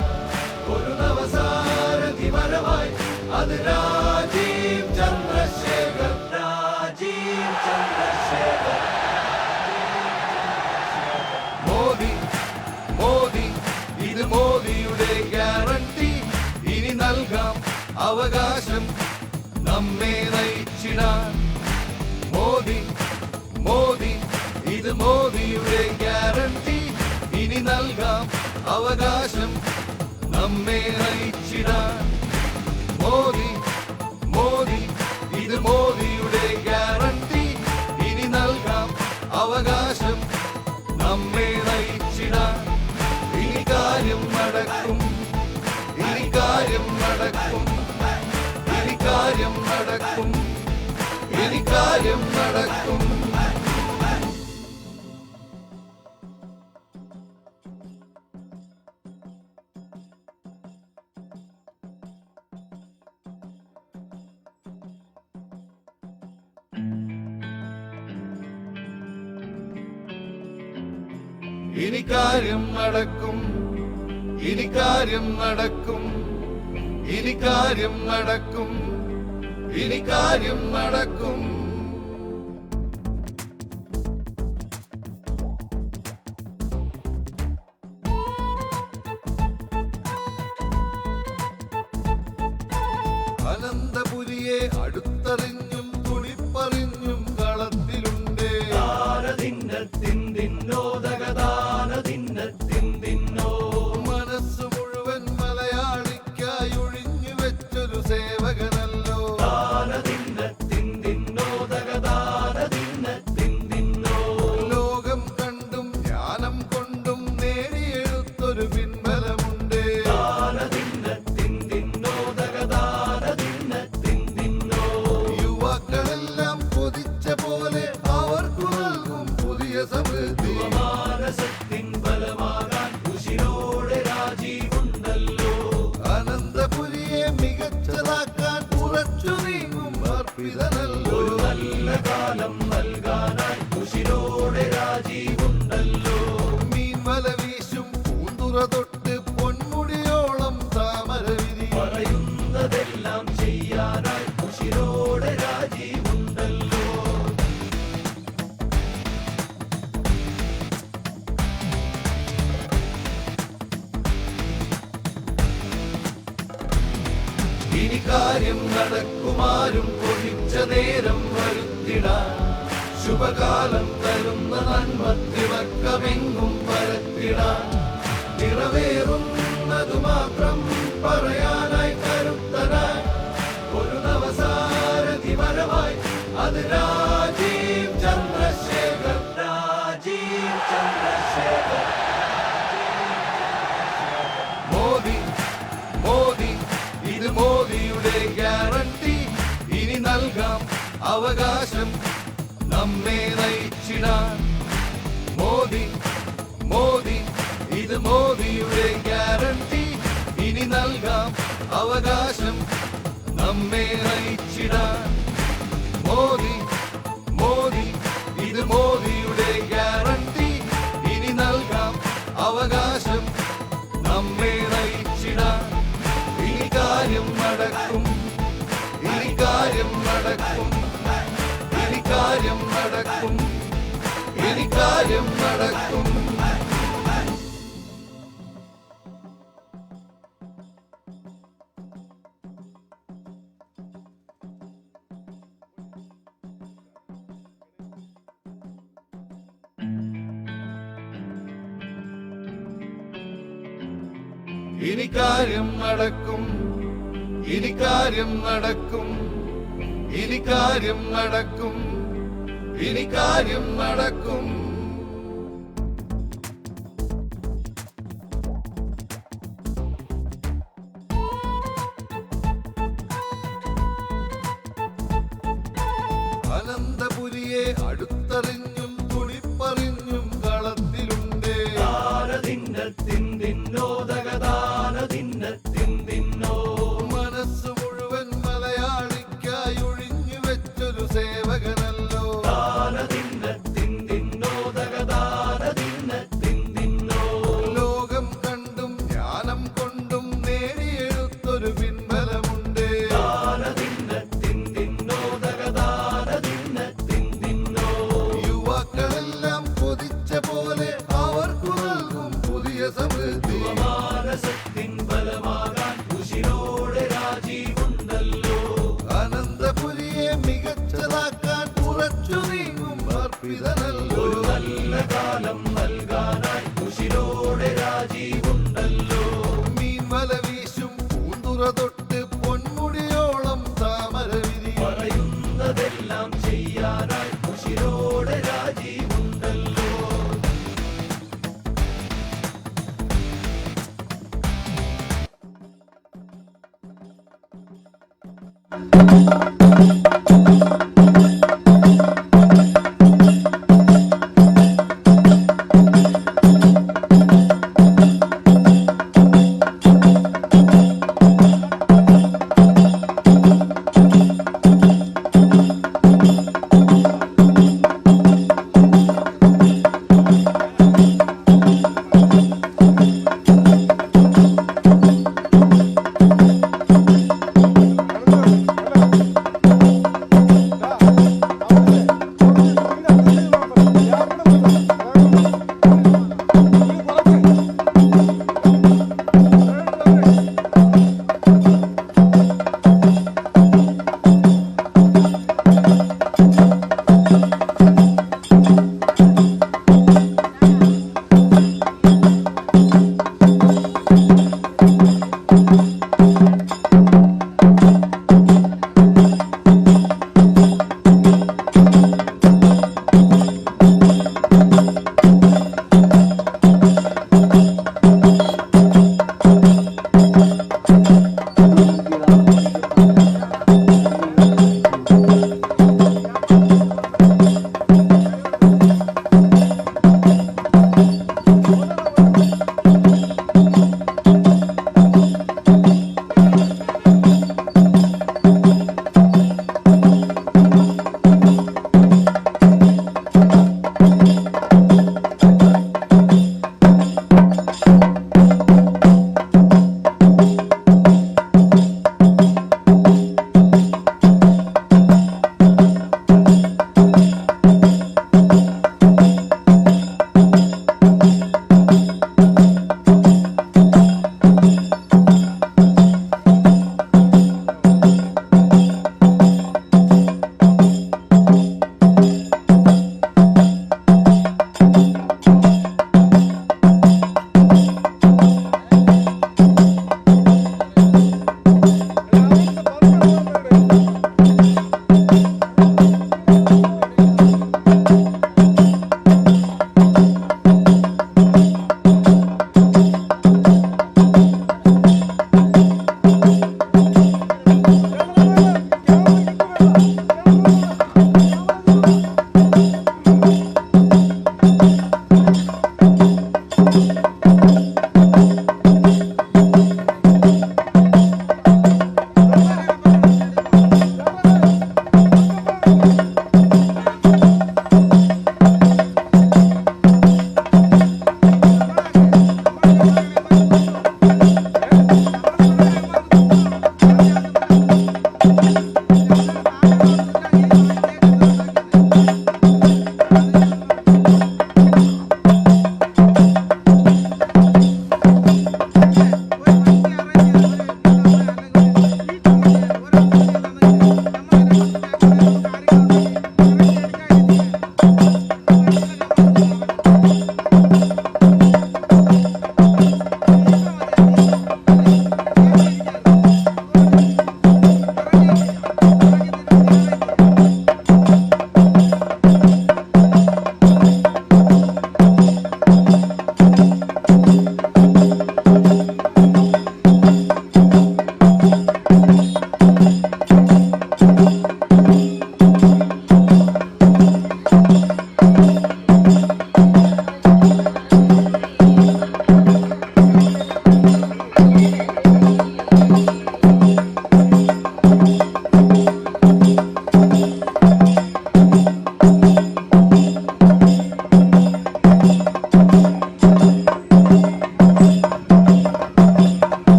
ഒരു നവസാരഥി വരവായി. അത് രാജീവ് ചന്ദ്രശേഖർ, രാജീവ് ചന്ദ്രശേഖർ. മോദി മോദി ഇത് മോദിയുടെ ഗ്യാരണ്ടി. ഇനി നൽകാം അവകാശം നമ്മെ നയിച്ചിടാൻ. മോദി മോദി ഇത് മോദിയുടെ ഗ്യാരണ്ടി. ഇനി നൽകാം അവകാശം നമ്മെ നയിച്ചിടാൻ. മോദി മോദി ഇത് മോദിയുടെ ഗ്യാരണ്ടി. ഇനി നൽകാം അവകാശം നമ്മെ നയിച്ചിടാൻ. ഇനി കാര്യം നടക്കും, ഇനി കാര്യം നടക്കും, ഇനി കാര്യം നടക്കും, ഇനി കാര്യം നടക്കും. ഇനി കാര്യം നടക്കും, ഇനി കാര്യം നടക്കും, ഇനി കാര്യം നടക്കും, ഇനി കാര്യം നടക്കും. അനന്തപുരിയെ അടുത്തറിഞ്ഞും തുണിപ്പറിഞ്ഞും കളത്തിലുണ്ട്. മനസ്സ് മുഴുവൻ മലയാളിക്കായി ഒഴിഞ്ഞു വെച്ചൊരു സേവകനല്ലോ. ലോകം കണ്ടും ജ്ഞാനം കൊണ്ടും നേടിയെടുത്തൊരു പിൻബലമുണ്ട്. യുവാക്കളെല്ലാം കൊതിച്ച പോലെ അവർക്കു നൽകും പുതിയ സമൃദ്ധി. അനന്തപുരിയെ മികച്ചതാക്കാൻ ഉറച്ചു നീങ്ങും അർപ്പിതനല്ലോ. മീൻവല വീശും പൂന്തുറ തൊട്ട് പൊന്മുടിയോളം താമര വിരി പറയുന്നതെല്ലാം ചെയ്യാനായി ഉശിരോടെ രാജീവുണ്ടല്ലോ. ഇനി കാര്യം നടക്കുമാരും കൊതിച്ച നേരം വരുത്തിടാൻ ശുഭകാലം തരുന്ന നന്മ തിളക്കമെങ്ങും പരത്തിടാൻ നിറവേറുന്നതു മാത്രം പറയാനായി കരുത്തനായി ഒരു നവസാരഥി വരവായി അത് രാജീവ് ചന്ദ്രശേഖർ. രാജീവ് ചന്ദ്രശേഖർ. മോദി മോദി ഇത് മോദിയുടെ ഗ്യാരണ്ടി. ഇനി നൽകാം അവകാശം നമ്മെ നയിച്ചിടാൻ. മോദി മോദി ഇത് മോദിയുടെ ഗ്യാരണ്ടി. ഇനി നൽകാം അവകാശം നമ്മെ നയിച്ചിടാൻ. മോദി മോദി ഇത് മോദിയുടെ ഗ്യാരണ്ടി. ഇനി നൽകാം അവകാശം നമ്മെ നയിച്ചിടാൻ. ഇനി കാര്യം നടക്കും, ഇനി കാര്യം നടക്കും, ഇനി കാര്യം നടക്കും, ഇനി കാര്യം നടക്കും. ഇനി കാര്യം നടക്കും, ഇനി കാര്യം നടക്കും, ഇനി കാര്യം നടക്കും, ഇനി കാര്യം നടക്കും. അനന്തപുരിയെ അടുത്തറിഞ്ഞും തുടിപ്പറിഞ്ഞും കളത്തിലുണ്ട്. മനസ്സ് മുഴുവൻ മലയാളിക്കായി ഒഴിഞ്ഞു വെച്ചൊരു സേവകനല്ലോ. ലോകം കണ്ടും ജ്ഞാനം കൊണ്ടും നേടിയെടുത്തൊരു പിൻബലമുണ്ട്. യുവാക്കളെല്ലാം കൊതിച്ച പോലെ അവർക്കു നൽകും പുതിയ സമൃദ്ധി. അനന്തപുരിയെ മികച്ചതാക്കാൻ ഉറച്ചു നീങ്ങും അർപ്പിതനല്ലോ. മീൻവല വീശും പൂന്തുറ തൊട്ട് പൊന്മുടിയോളം താമര വിരി പറയുന്നതെല്ലാം ചെയ്യാനായി ഉശിരോടെ രാജീവുണ്ടല്ലോ.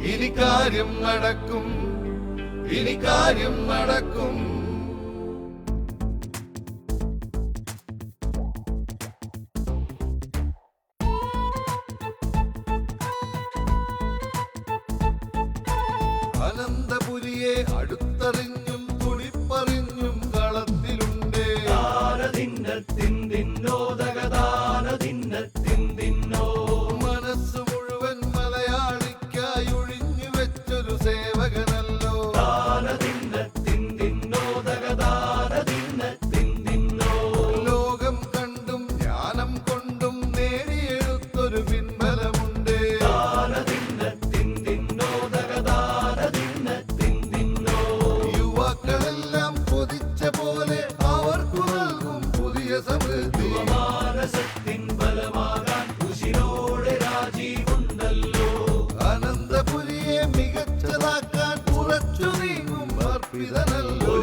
ഇനി കാര്യം നടക്കും, ഇനി കാര്യം നടക്കും. അനന്തപുരിയെ അടുത്തറിഞ്ഞും തുണിപ്പറിഞ്ഞും കളത്തിലുണ്ട്. മനസ്സ് മുഴുവൻ മലയാളിക്കായി ഒഴിഞ്ഞു വെച്ചൊരു സേവകനല്ലോ. ലോകം കണ്ടും ജ്ഞാനം കൊണ്ടും നേടിയെടുത്തൊരു പിൻബലമുണ്ട്. യുവാക്കളെല്ലാം കൊതിച്ച പോലെ അവർക്കു നൽകും പുതിയ സമൃദ്ധി. അനന്തപുരിയെ മികച്ചതാക്കാൻ ഉറച്ചു നീങ്ങും അർപ്പിതനല്ലോ.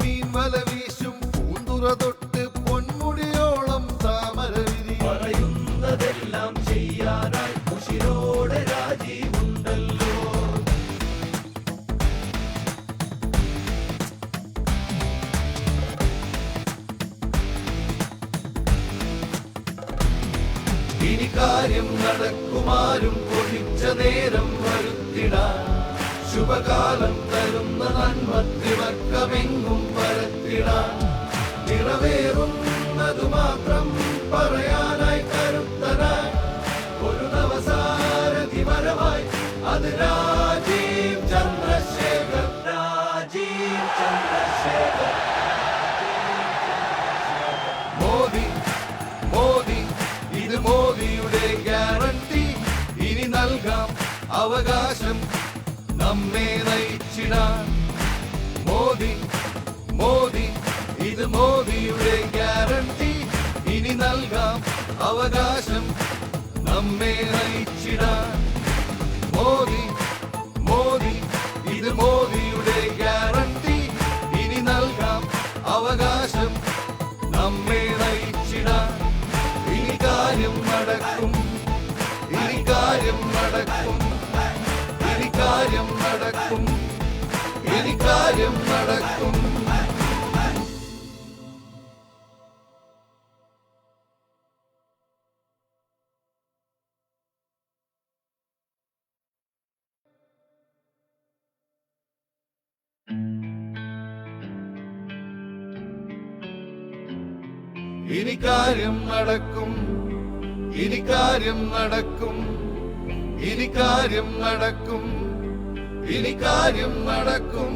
മീൻവല വീശും പൂന്തുറ തൊട്ട് പൊന്മുടിയോളം താമര വിരി. ഇനി കാര്യം നടക്കുമാരും കൊതിച്ച നേരം വരുത്തിടാൻ. ശുഭകാലം തരുന്ന നന്മത്തിവക്കമെങ്ങും പരത്തിടാൻ. നിറവേറുന്നതു മാത്രം പറയാനായി കരുത്തനായി ഒരു നവസാരഥി വരവായി. അത് രാജീവ് ചന്ദ്രശേഖർ, രാജീവ് ചന്ദ്രശേഖർ. മോദി, മോദി, ഇത് മോദിയുടെ ഗ്യാരണ്ടി. ഇനി നൽകാം അവകാശം നമ്മെ നയിച്ചിടാൻ. മോദി, മോദി, ഇത് മോദിയുടെ ഗ്യാരണ്ടി. ഇനി നൽകാം അവകാശം നമ്മെ നയിച്ചിടാൻ. മോദി, മോദി, ഇത് മോദിയുടെ ഗ്യാരണ്ടി. ഇനി നൽകാം അവകാശം നമ്മെ നയിച്ചിടാൻ. ഇനി കാര്യം നടക്കും, ഇനി കാര്യം നടക്കും, ഇനി കാര്യം നടക്കും, ഇനി കാര്യം നടക്കും. ഇനി കാര്യം നടക്കും, ഇനി കാര്യം നടക്കും, ഇനി കാര്യം നടക്കും, ഇനി കാര്യം നടക്കും.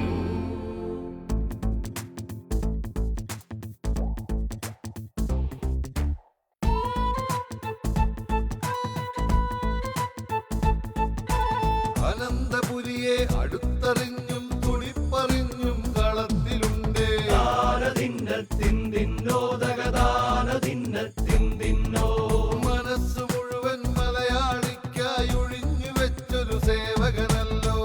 അനന്തപുരിയെ അടുത്തറിഞ്ഞും തുണിപ്പറിഞ്ഞും കളത്തിലുണ്ട്. മനസ്സ് മുഴുവൻ മലയാളിക്കായി ഒഴിഞ്ഞു വെച്ചൊരു സേവകനല്ലോ.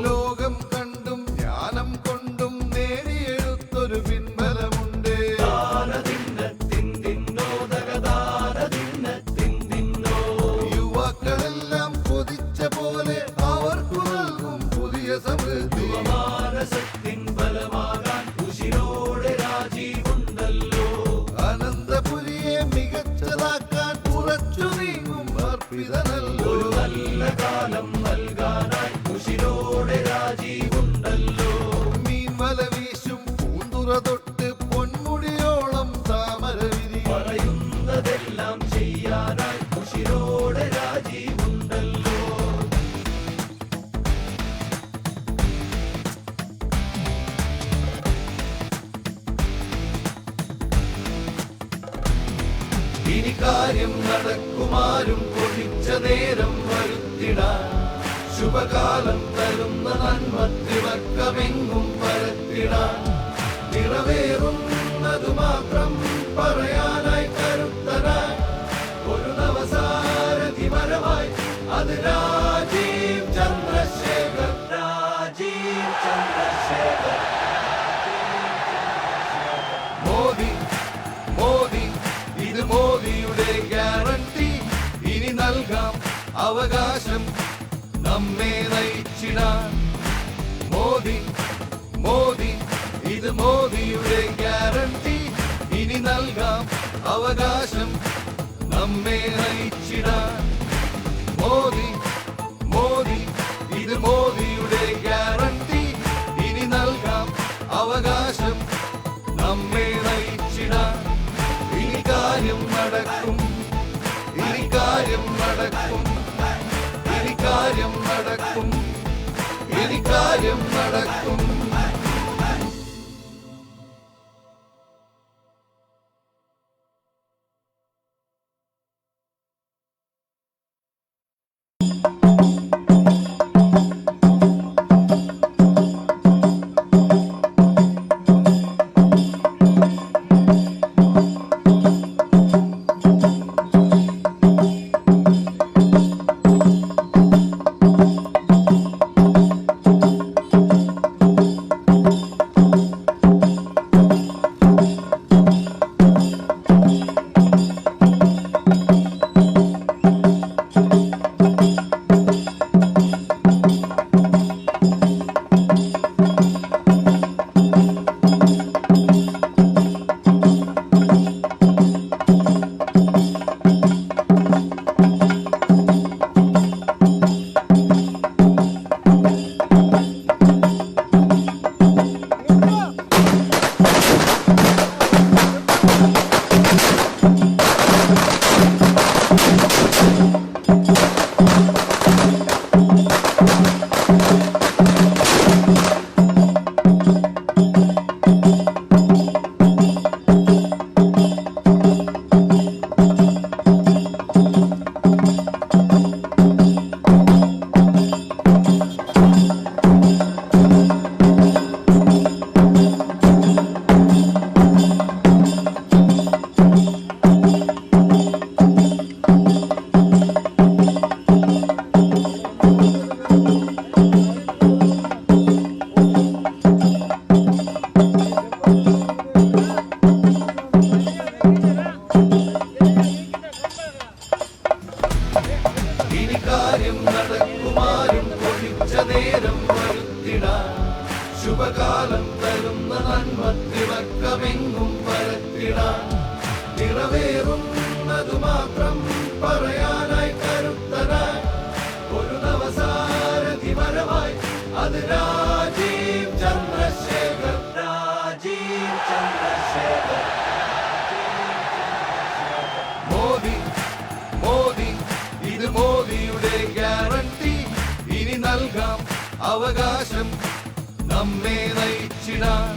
ലോകം കണ്ടും ജ്ഞാനം കൊണ്ടും നേടിയെടുത്തൊരു പിൻബലമുണ്ട്. യുവാക്കളെല്ലാം കൊതിച്ച പോലെ അവർക്കു നൽകും പുതിയ സമൃദ്ധി. അനന്തപുരിയെ മികച്ചതാക്കാൻ ഉറച്ചു നീങ്ങും അർപ്പിതനല്ലോ. മീൻവല വീശും പൂന്തുറ തൊട്ട് പൊന്മുടിയോളം താമര വിരി. ഇനി കാര്യം നടക്കുമാരും കൊതിച്ച നേരം വരുത്തിടാൻ. ശുഭകാലം തരുന്ന നന്മത്തിവക്കമെങ്ങും പരത്തിടാൻ. നിറവേറുന്നതു മാത്രം പറയാനായി കരുത്തനായി ഒരു നവസാരഥി വരവായി. അത് രാജീവ് ചന്ദ്രശേഖർ, രാജീവ് ചന്ദ്രശേഖർ. അവകാശം നമ്മെ നയിച്ചിടാൻ. മോദി മോദി ഇത് മോദിയുടെ ഗ്യാരണ്ടി. ഇനി നൽകാം അവകാശം നമ്മെ നയിച്ചിടാൻ. മോദി മോദി ഇത് മോദിയുടെ ഗ്യാരണ്ടി. ഇനി നൽകാം അവകാശം നമ്മെ നയിച്ചിടാൻ. ഇനി കാര്യം നടക്കും, ഇനി കാര്യം നടക്കും, ഇനി കാര്യം നടക്കും, ഇനി കാര്യം നടക്കും. ശുഭകാലം തരുന്ന നന്മത്തിളക്കമെങ്ങും പരത്തിടാൻ. നിറവേറുന്നതു മാത്രം പറയാനായി കരുത്തനായി ഒരു നവസാരഥി വരവായി. അത് രാജീവ് ചന്ദ്രശേഖർ, രാജീവ് ചന്ദ്രശേഖർ. മോദി മോദി ഇത് മോദിയുടെ ഗ്യാരണ്ടി. ഇനി നൽകാം അവകാശം നമ്മെ നയിച്ചിടാൻ.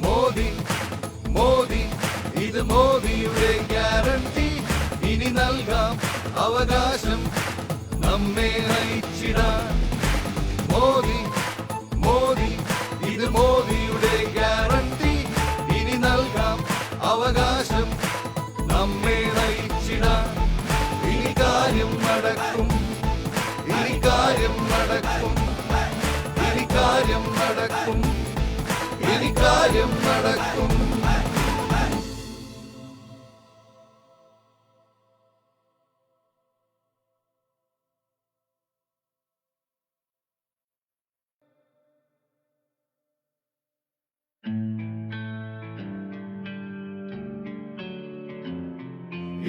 മോദി മോദി ഇത് മോദിയുടെ ഗ്യാരണ്ടി. ഇനി നൽകാം അവകാശം നമ്മെ നയിച്ചിടാൻ. മോദി മോദി ഇത് മോദിയുടെ ഗ്യാരണ്ടി. ഇനി നൽകാം അവകാശം നമ്മെ നയിച്ചിടാൻ. ഇനി കാര്യം നടക്കും, ഇനി കാര്യം നടക്കും, ഇനി കാര്യം നടക്കും, ഇനി കാര്യം നടക്കും.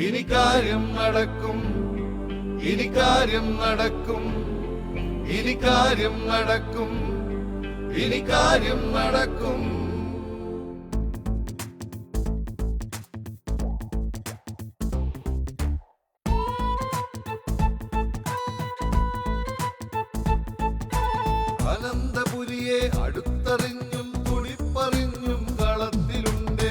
ഇനി കാര്യം നടക്കും, ഇനി കാര്യം നടക്കും, ഇനി കാര്യം നടക്കും, ഇനി കാര്യം നടക്കും. അനന്തപുരിയെ അടുത്തറിഞ്ഞും തുടിപ്പറിഞ്ഞും കളത്തിലുണ്ട്.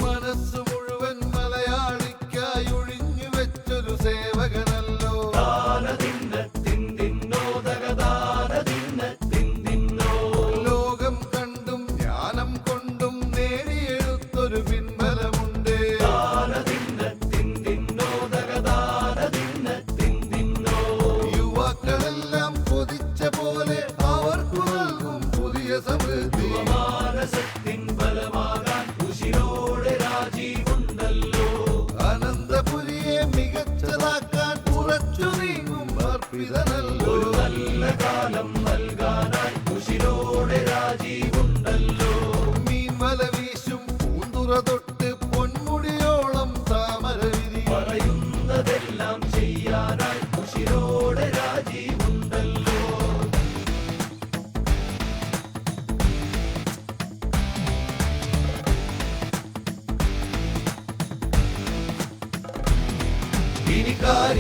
മനസ്സ് മുഴുവൻ മലയാളിക്കായി ഒഴിഞ്ഞു വെച്ചൊരു സേവകനല്ലോ. ലോകം കണ്ടും ജ്ഞാനം കൊണ്ടും നേടിയെടുത്തൊരു പിൻബലമുണ്ട്. യുവാക്കളെല്ലാം കൊതിച്ച പോലെ അവർക്കു നൽകും പുതിയ സമൃദ്ധി.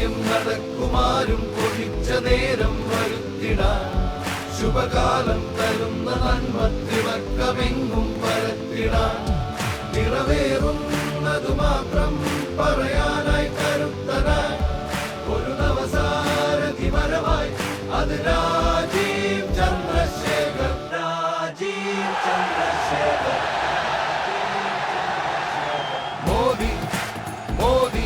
കാര്യം നടക്കുമാരും കൊതിച്ച നേരം വരുത്തിടാൻ ശുഭകാലം തരുന്ന നന്മത്തിളക്കമെങ്ങും പരത്തിടാൻ നിറവേറുന്നതു മാത്രം പറയാനായി കരുത്തനായി ഒരു നവസാരഥി വരവായി അത് രാജീവ് ചന്ദ്രശേഖർ മോദി മോദി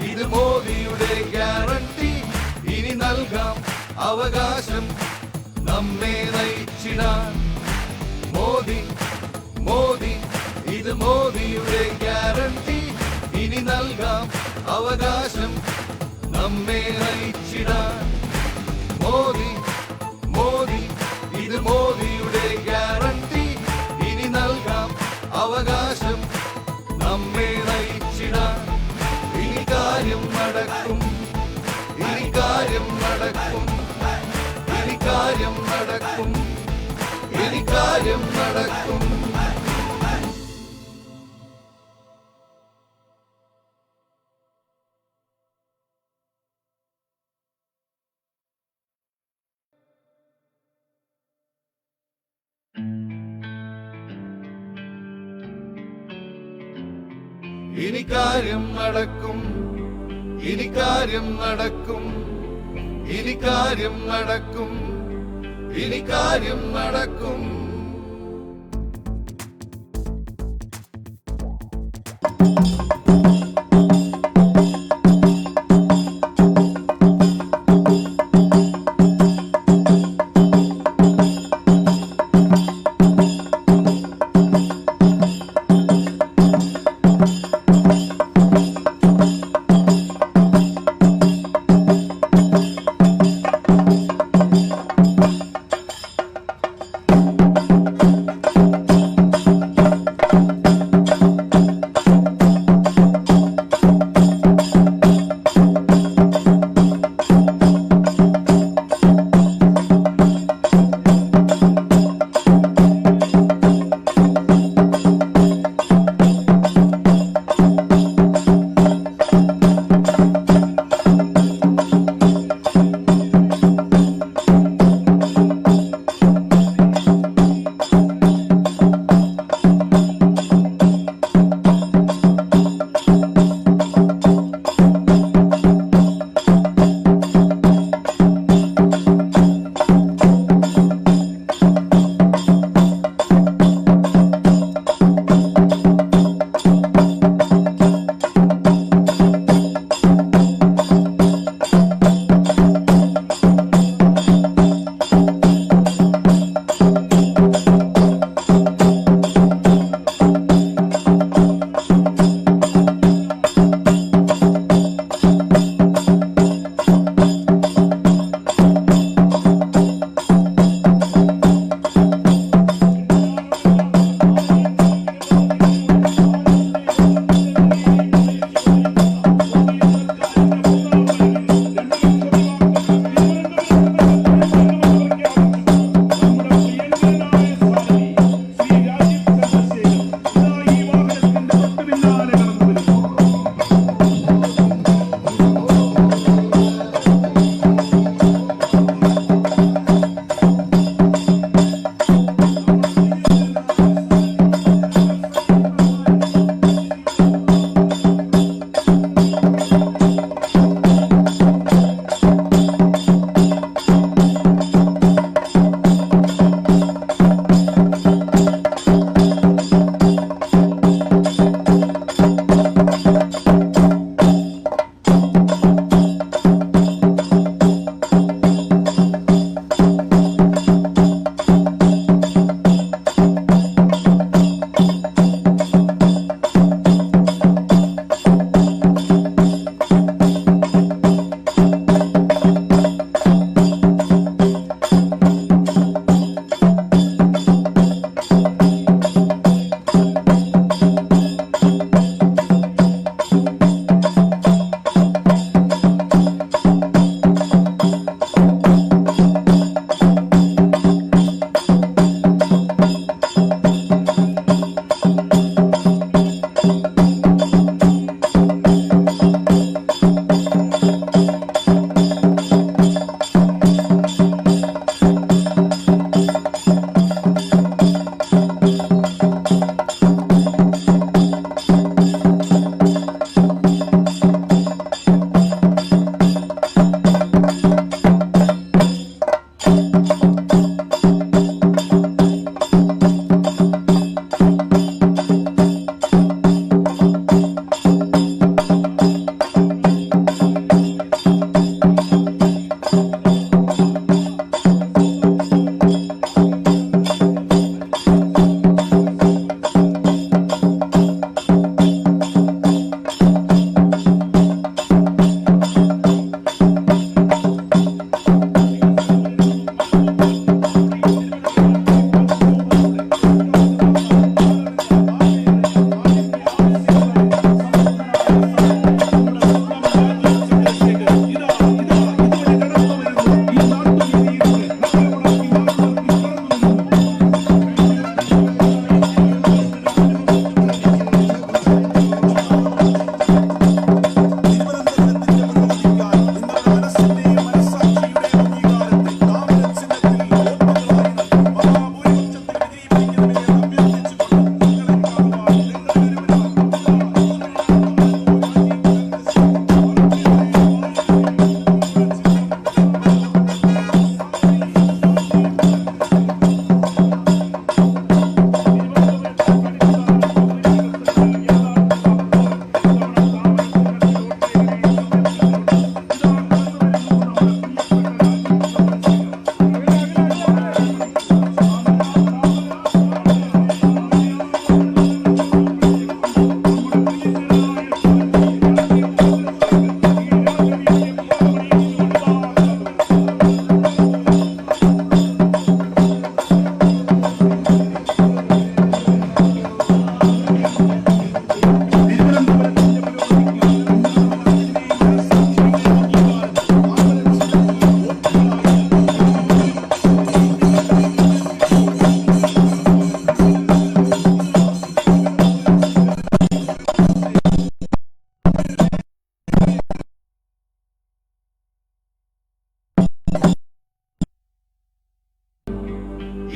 ഇത് മോദിയുടെ ഗ്യാരണ്ടി ഇനി നൽകാം അവകാശം നമ്മെ നയിച്ചിടാൻ മോദി മോദി ഇത് മോദിയുടെ ഗ്യാരണ്ടി ഇനി നൽകാം അവകാശം നമ്മെ നയിച്ചിടാൻ മോദി മോദി ഇത് മോദിയുടെ ഗ്യാരണ്ടി ഇനി നൽകാം അവകാശം നമ്മെ നയിച്ചിടാൻ ഇനി കാര്യം നടക്കും ഇനി കാര്യം നടക്കും ഇനി കാര്യം നടക്കും ഇനി കാര്യം നടക്കും ഇനി കാര്യം നടക്കും ഇനി കാര്യം നടക്കും ഇനി കാര്യം നടക്കും ഇനി കാര്യം നടക്കും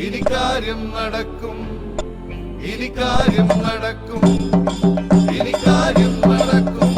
ഇനി കാര്യം നടക്കും, ഇനി കാര്യം നടക്കും, ഇനി കാര്യം നടക്കും.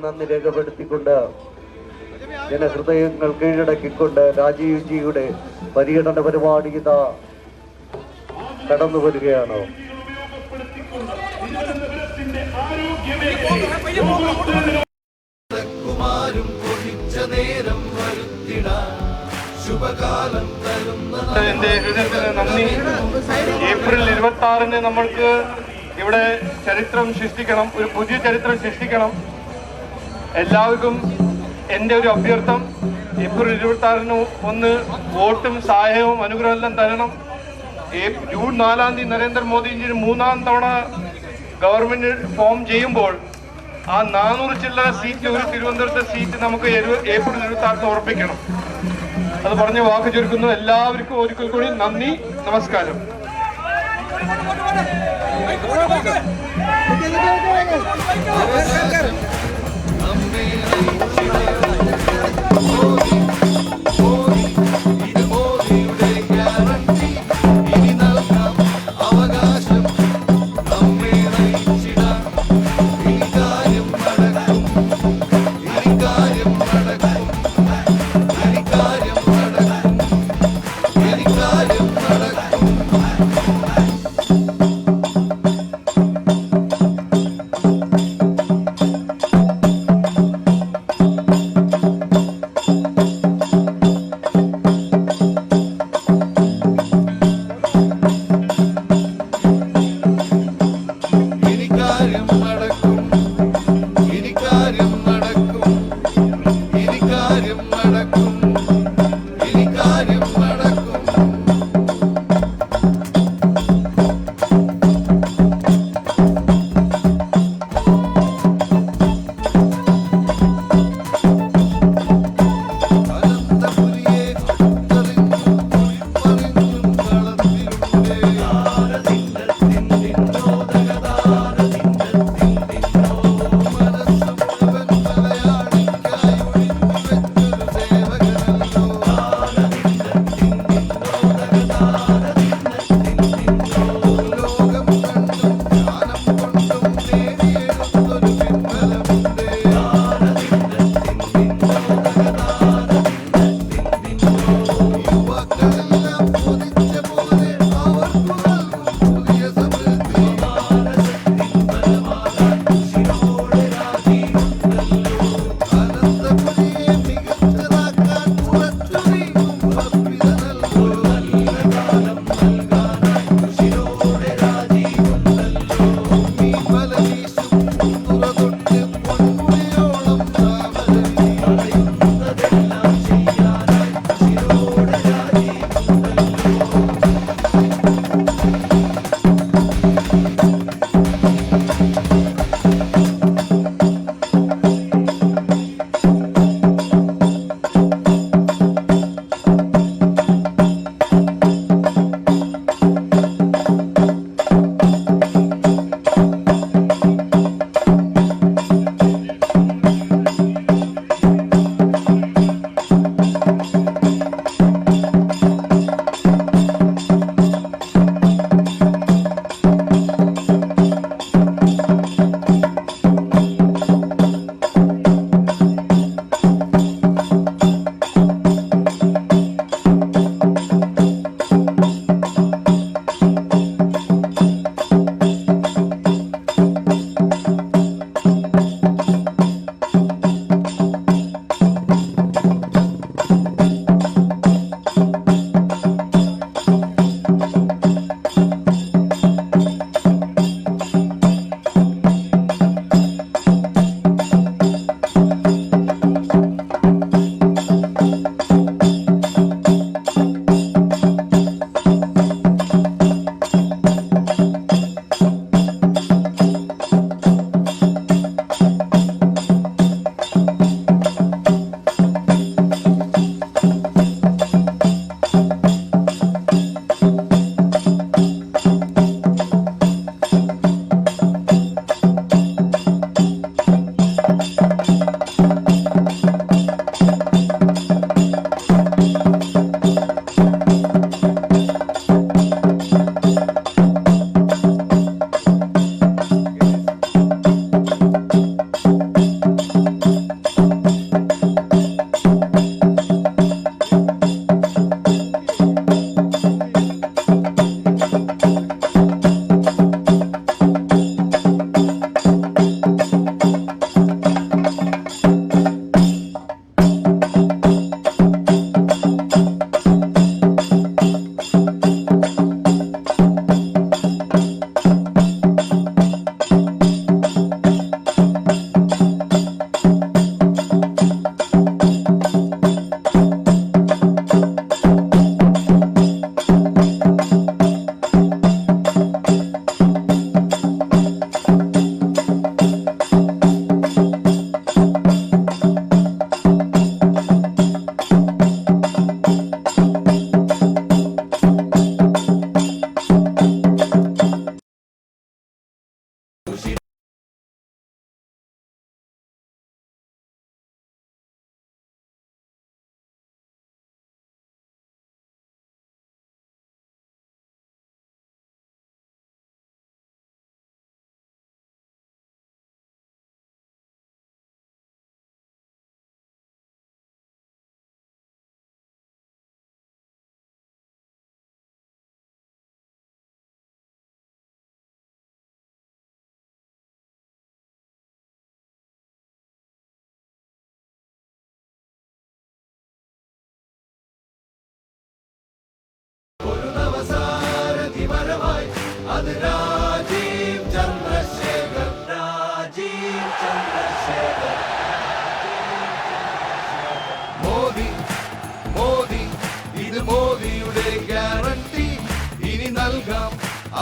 നന്ദി രേഖപ്പെടുത്തിക്കൊണ്ട് ജനഹൃദയങ്ങൾ കീഴടക്കിക്കൊണ്ട് രാജീവ് ജിയുടെ പര്യടന പരിപാടി ഇതാ കടന്നു വരികയാണ്. എന്റെ ഹൃദയത്തിന് നന്ദി. ഏപ്രിൽ 26-ന് നമ്മൾക്ക് ഇവിടെ ചരിത്രം സൃഷ്ടിക്കണം, ഒരു പുതിയ ചരിത്രം സൃഷ്ടിക്കണം. എല്ലാവർക്കും എൻ്റെ ഒരു അഭ്യർത്ഥന, ഏപ്രിൽ 26-ന് ഒന്ന് വോട്ടും സഹായവും അനുഗ്രഹം എല്ലാം തരണം. ജൂൺ 4-ാം തീയതി നരേന്ദ്രമോദിജി 3-ാം തവണ ഗവൺമെന്റ് ഫോം ചെയ്യുമ്പോൾ ആ 400 ചില്ലറ സീറ്റ്, ഒരു തിരുവനന്തപുരത്തെ സീറ്റ് നമുക്ക് ഏപ്രിൽ 26 ഉറപ്പിക്കണം. അത് പറഞ്ഞ് വാക്ക് ചുരുക്കുന്നു. എല്ലാവർക്കും ഒരിക്കൽ കൂടി നന്ദി, നമസ്കാരം. അവകാശം നമ്മെ നയിച്ചിടാൻ ഇനി കാര്യം നടക്കും, ഇനി കാര്യം നടക്കും, ഇനി കാര്യം നടക്കും, ഇനി കാര്യം നടക്കും.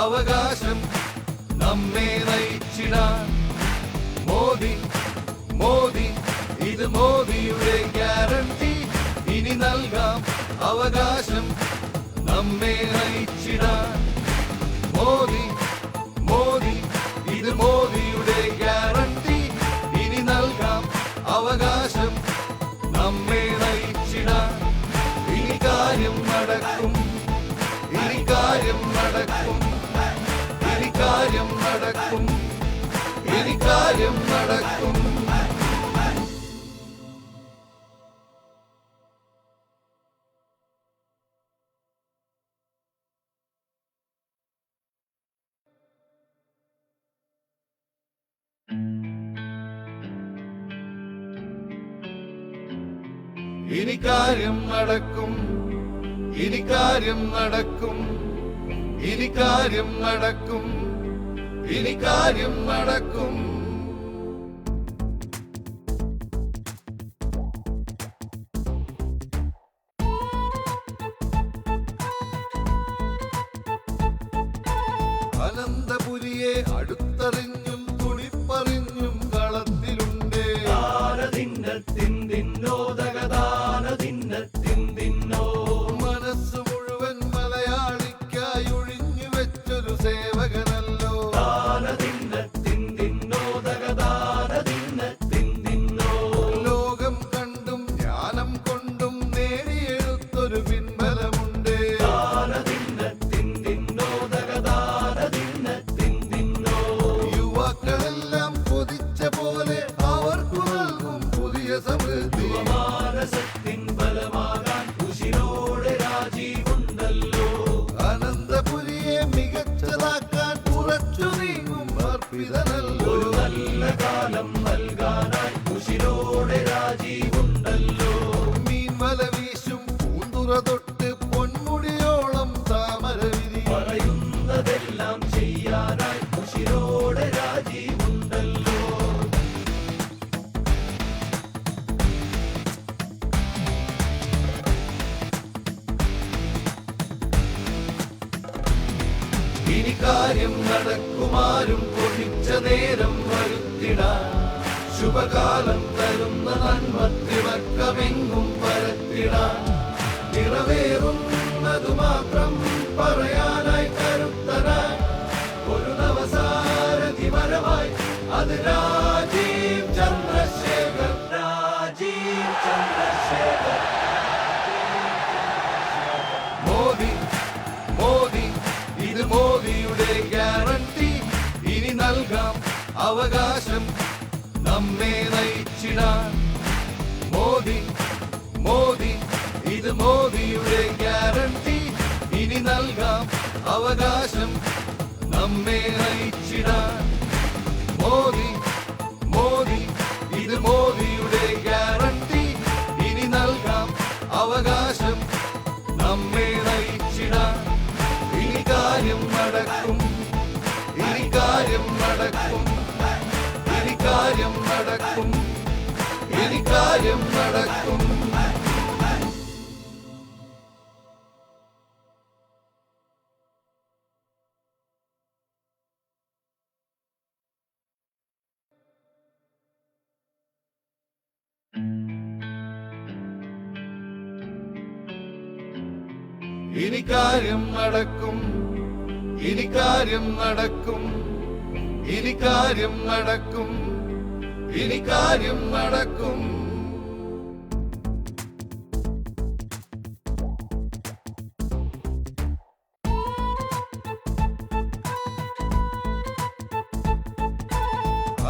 അവകാശം നമ്മെ നയിച്ചിടാൻ. മോദി മോദി ഇത് മോദിയുടെ ഗ്യാരണ്ടി. ഇനി നൽകാം അവകാശം നമ്മെ നയിച്ചിടാൻ. മോദി മോദി ഇത് മോദിയുടെ ഗ്യാരണ്ടി. ഇനി നൽകാം അവകാശം നമ്മെ നയിച്ചിടാൻ. ഇനി കാര്യം നടക്കും, ഇനി കാര്യം നടക്കും, ഇനി കാര്യം നടക്കും, ഇനി കാര്യം നടക്കും. ഇനി കാര്യം നടക്കും, ഇനി കാര്യം നടക്കും, ഇനി കാര്യം നടക്കും, ഇനി കാര്യം നടക്കും. അനന്തപുരിയെ അടുത്തറിഞ്ഞും തുണിപ്പറിഞ്ഞും കളത്തിലുണ്ട്. മനസ്സ് മുഴുവൻ മലയാളിക്കായി ഒഴിഞ്ഞു വെച്ചൊരു സേവകനല്ലോ. ലോകം കണ്ടും ജ്ഞാനം കൊണ്ടും നേടിയെടുത്തൊരു പിൻബലമുണ്ട്. യുവാക്കളെല്ലാം കൊതിച്ച പോലെ അവർക്കു നൽകും പുതിയ സമൃദ്ധി. അനന്തപുരിയെ മികച്ചതാക്കാൻ ഉറച്ചു നീങ്ങും അർപ്പിതനല്ലോ. മീൻവല വീശും പൂന്തുറ തൊട്ട് പൊന്മുടിയോളം താമര വിരി. ഇനി കാര്യം നടക്കുമാരും കൊതിച്ച നേരം വരുത്തിടാൻ. ശുഭകാലം തരുന്ന നന്മത്തിളക്കമെങ്ങും പരത്തിടാൻ. നിറവേറുന്നതു മാത്രം പറയാനായി കരുത്തനായി ഒരു നവസാരഥി വരവായി. അത് രാജീവ് ചന്ദ്രശേഖർ, രാജീവ് ചന്ദ്രശേഖർ. മോദി മോദി ഇത് മോദിയുടെ ഗ്യാരണ്ടി. ഇനി നൽകാം അവകാശം നമ്മെ നയിച്ചിടാൻ. മോദി മോദി ഇത് മോദിയുടെ ഗ്യാരണ്ടി. ഇനി നൽകാം അവകാശം നമ്മെ നയിച്ചിടാൻ. മോദി മോദി ഇത് മോദിയുടെ ഗ്യാരണ്ടി. ഇനി നൽകാം അവകാശം നമ്മെ നയിച്ചിടാൻ. ഇനി കാര്യം നടക്കും, ഇനി കാര്യം നടക്കും, ഇനി കാര്യം നടക്കും, ഇനി കാര്യം നടക്കും. ഇനി കാര്യം നടക്കും, ഇനി കാര്യം നടക്കും, ഇനി കാര്യം നടക്കും, ഇനി കാര്യം നടക്കും.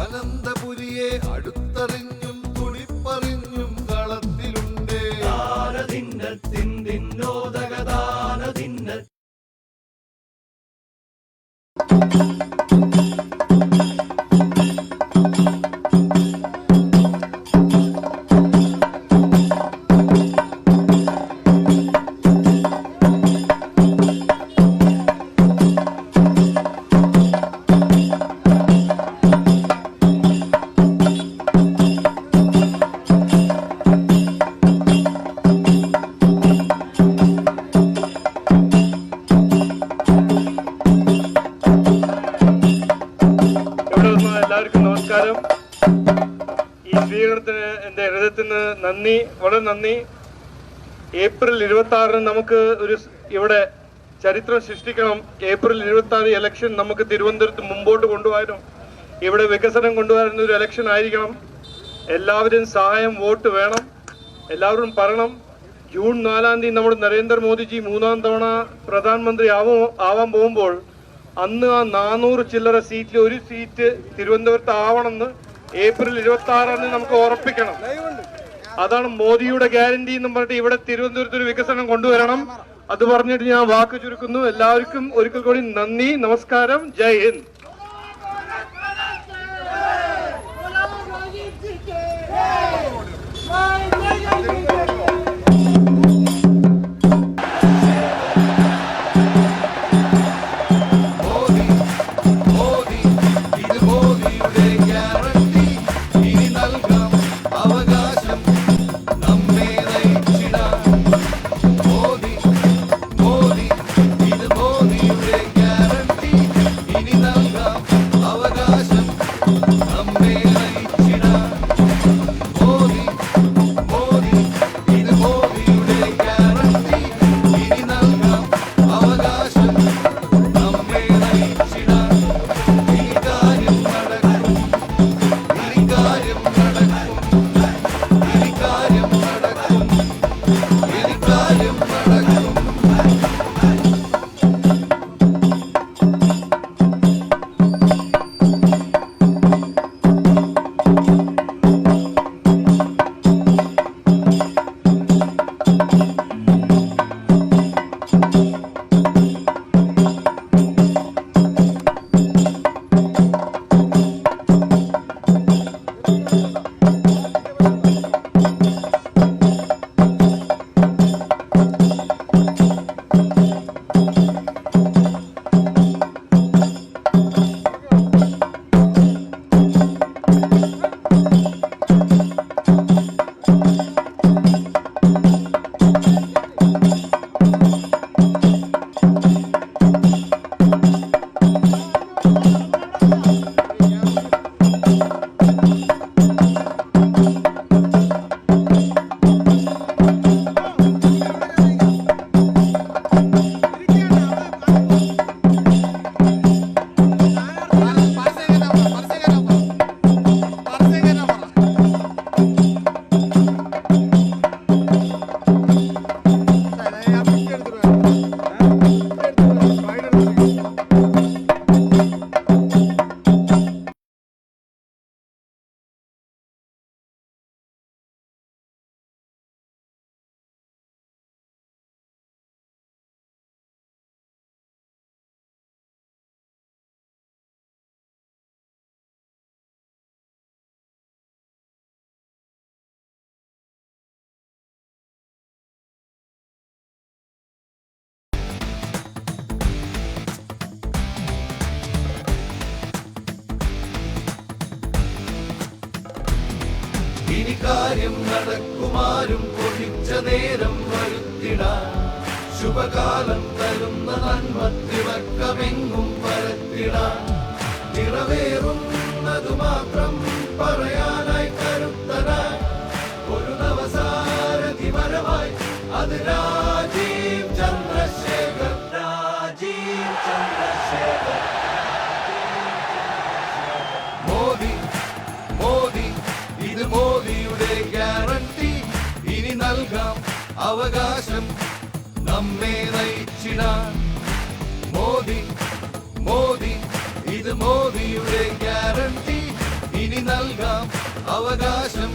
അനന്തപുരിയെ അടുത്തറിഞ്ഞും തുണിപ്പറിഞ്ഞും കളത്തിലുണ്ട്. നമസ്കാരം. ഈ സ്വീകരണത്തിന് എൻ്റെ ഹൃദയത്തിൽ നിന്ന് നന്ദി, വളരെ നന്ദി. ഏപ്രിൽ 26 നമുക്ക് ഇവിടെ ചരിത്രം സൃഷ്ടിക്കണം. ഏപ്രിൽ 26 ഇലക്ഷൻ നമുക്ക് തിരുവനന്തപുരത്ത് മുമ്പോട്ട് കൊണ്ടുപോകാനും ഇവിടെ വികസനം കൊണ്ടുവരുന്ന ഒരു ഇലക്ഷൻ ആയിരിക്കണം. എല്ലാവരും സഹായം, വോട്ട് വേണം. എല്ലാവരും പറയണം. ജൂൺ 4 നമ്മുടെ നരേന്ദ്രമോദിജി 3ാം തവണ പ്രധാനമന്ത്രി ആവാൻ പോകുമ്പോൾ അന്ന് ആ 400 ചില്ലറ സീറ്റിൽ ഒരു സീറ്റ് തിരുവനന്തപുരത്ത് ആവണമെന്ന് ഏപ്രിൽ 26 നമുക്ക് ഉറപ്പിക്കണം. അതാണ് മോദിയുടെ ഗ്യാരണ്ടി എന്നും പറഞ്ഞിട്ട് ഇവിടെ തിരുവനന്തപുരത്ത് ഒരു വികസനം കൊണ്ടുവരണം. അത് പറഞ്ഞിട്ട് ഞാൻ വാക്ക് ചുരുക്കുന്നു. എല്ലാവർക്കും ഒരിക്കൽ കൂടി നന്ദി, നമസ്കാരം, ജയ് ഹിന്ദ്. ഇനി കാര്യം നടക്കുമാരും കൊതിച്ച നേരം വരുത്തിടാൻ ശുഭകാലം തരുന്ന നന്മത്തിളക്കമെങ്ങും പരത്തിടാൻ നിറവേറുന്നതു മാത്രം പറയാനായി കരുത്തനായി ഒരു നവസാരഥി വരവായി അത് രാജീവ് ചന്ദ്രശേഖർ. രാജീവ് ചന്ദ്രശേഖർ. മോദി മോദി ഇത് മോദിയുടെ ഗ്യാരണ്ടി. ഇനി നൽകാം അവകാശം നമ്മെ നയിച്ചിടാൻ. മോദി മോദി ഇത് മോദിയുടെ ഗ്യാരണ്ടി. ഇനി നൽകാം അവകാശം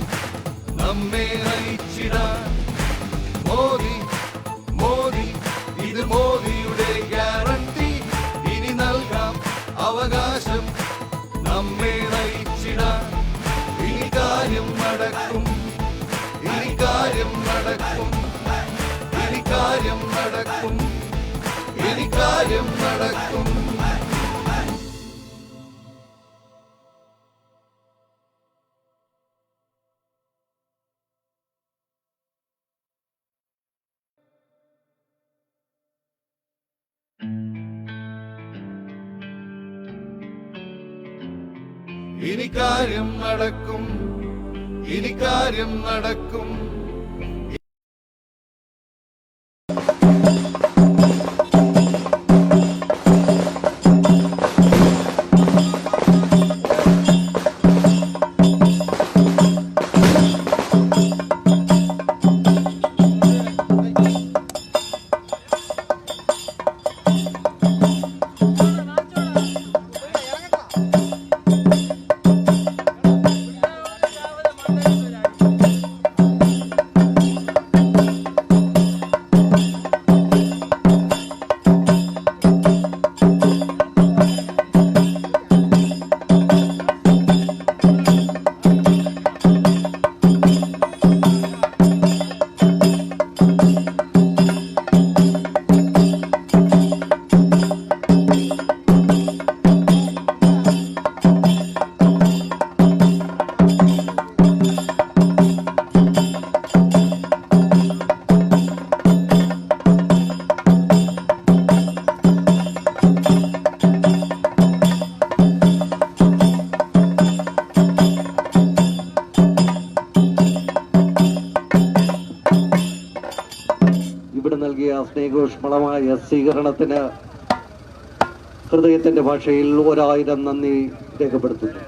നമ്മെ നയിച്ചിടാൻ. മോദി മോദി ഇത് മോദിയുടെ ഗ്യാരണ്ടി. ഇനി നൽകാം അവകാശം നമ്മെ നയിച്ചിടാൻ. ഇനി കാര്യം നടക്കും, ഇനി കാര്യം നടക്കും, ഇനി കാര്യം നടക്കും, ഇനി കാര്യം നടക്കും. ഇനി കാര്യം നടക്കും, ഇനി കാര്യം നടക്കും. ഇവിടെ നൽകിയ സ്നേഹോഷ്മളമായ സ്വീകരണത്തിന് ഹൃദയത്തിന്റെ ഭാഷയിൽ 1000 നന്ദി രേഖപ്പെടുത്തുന്നു.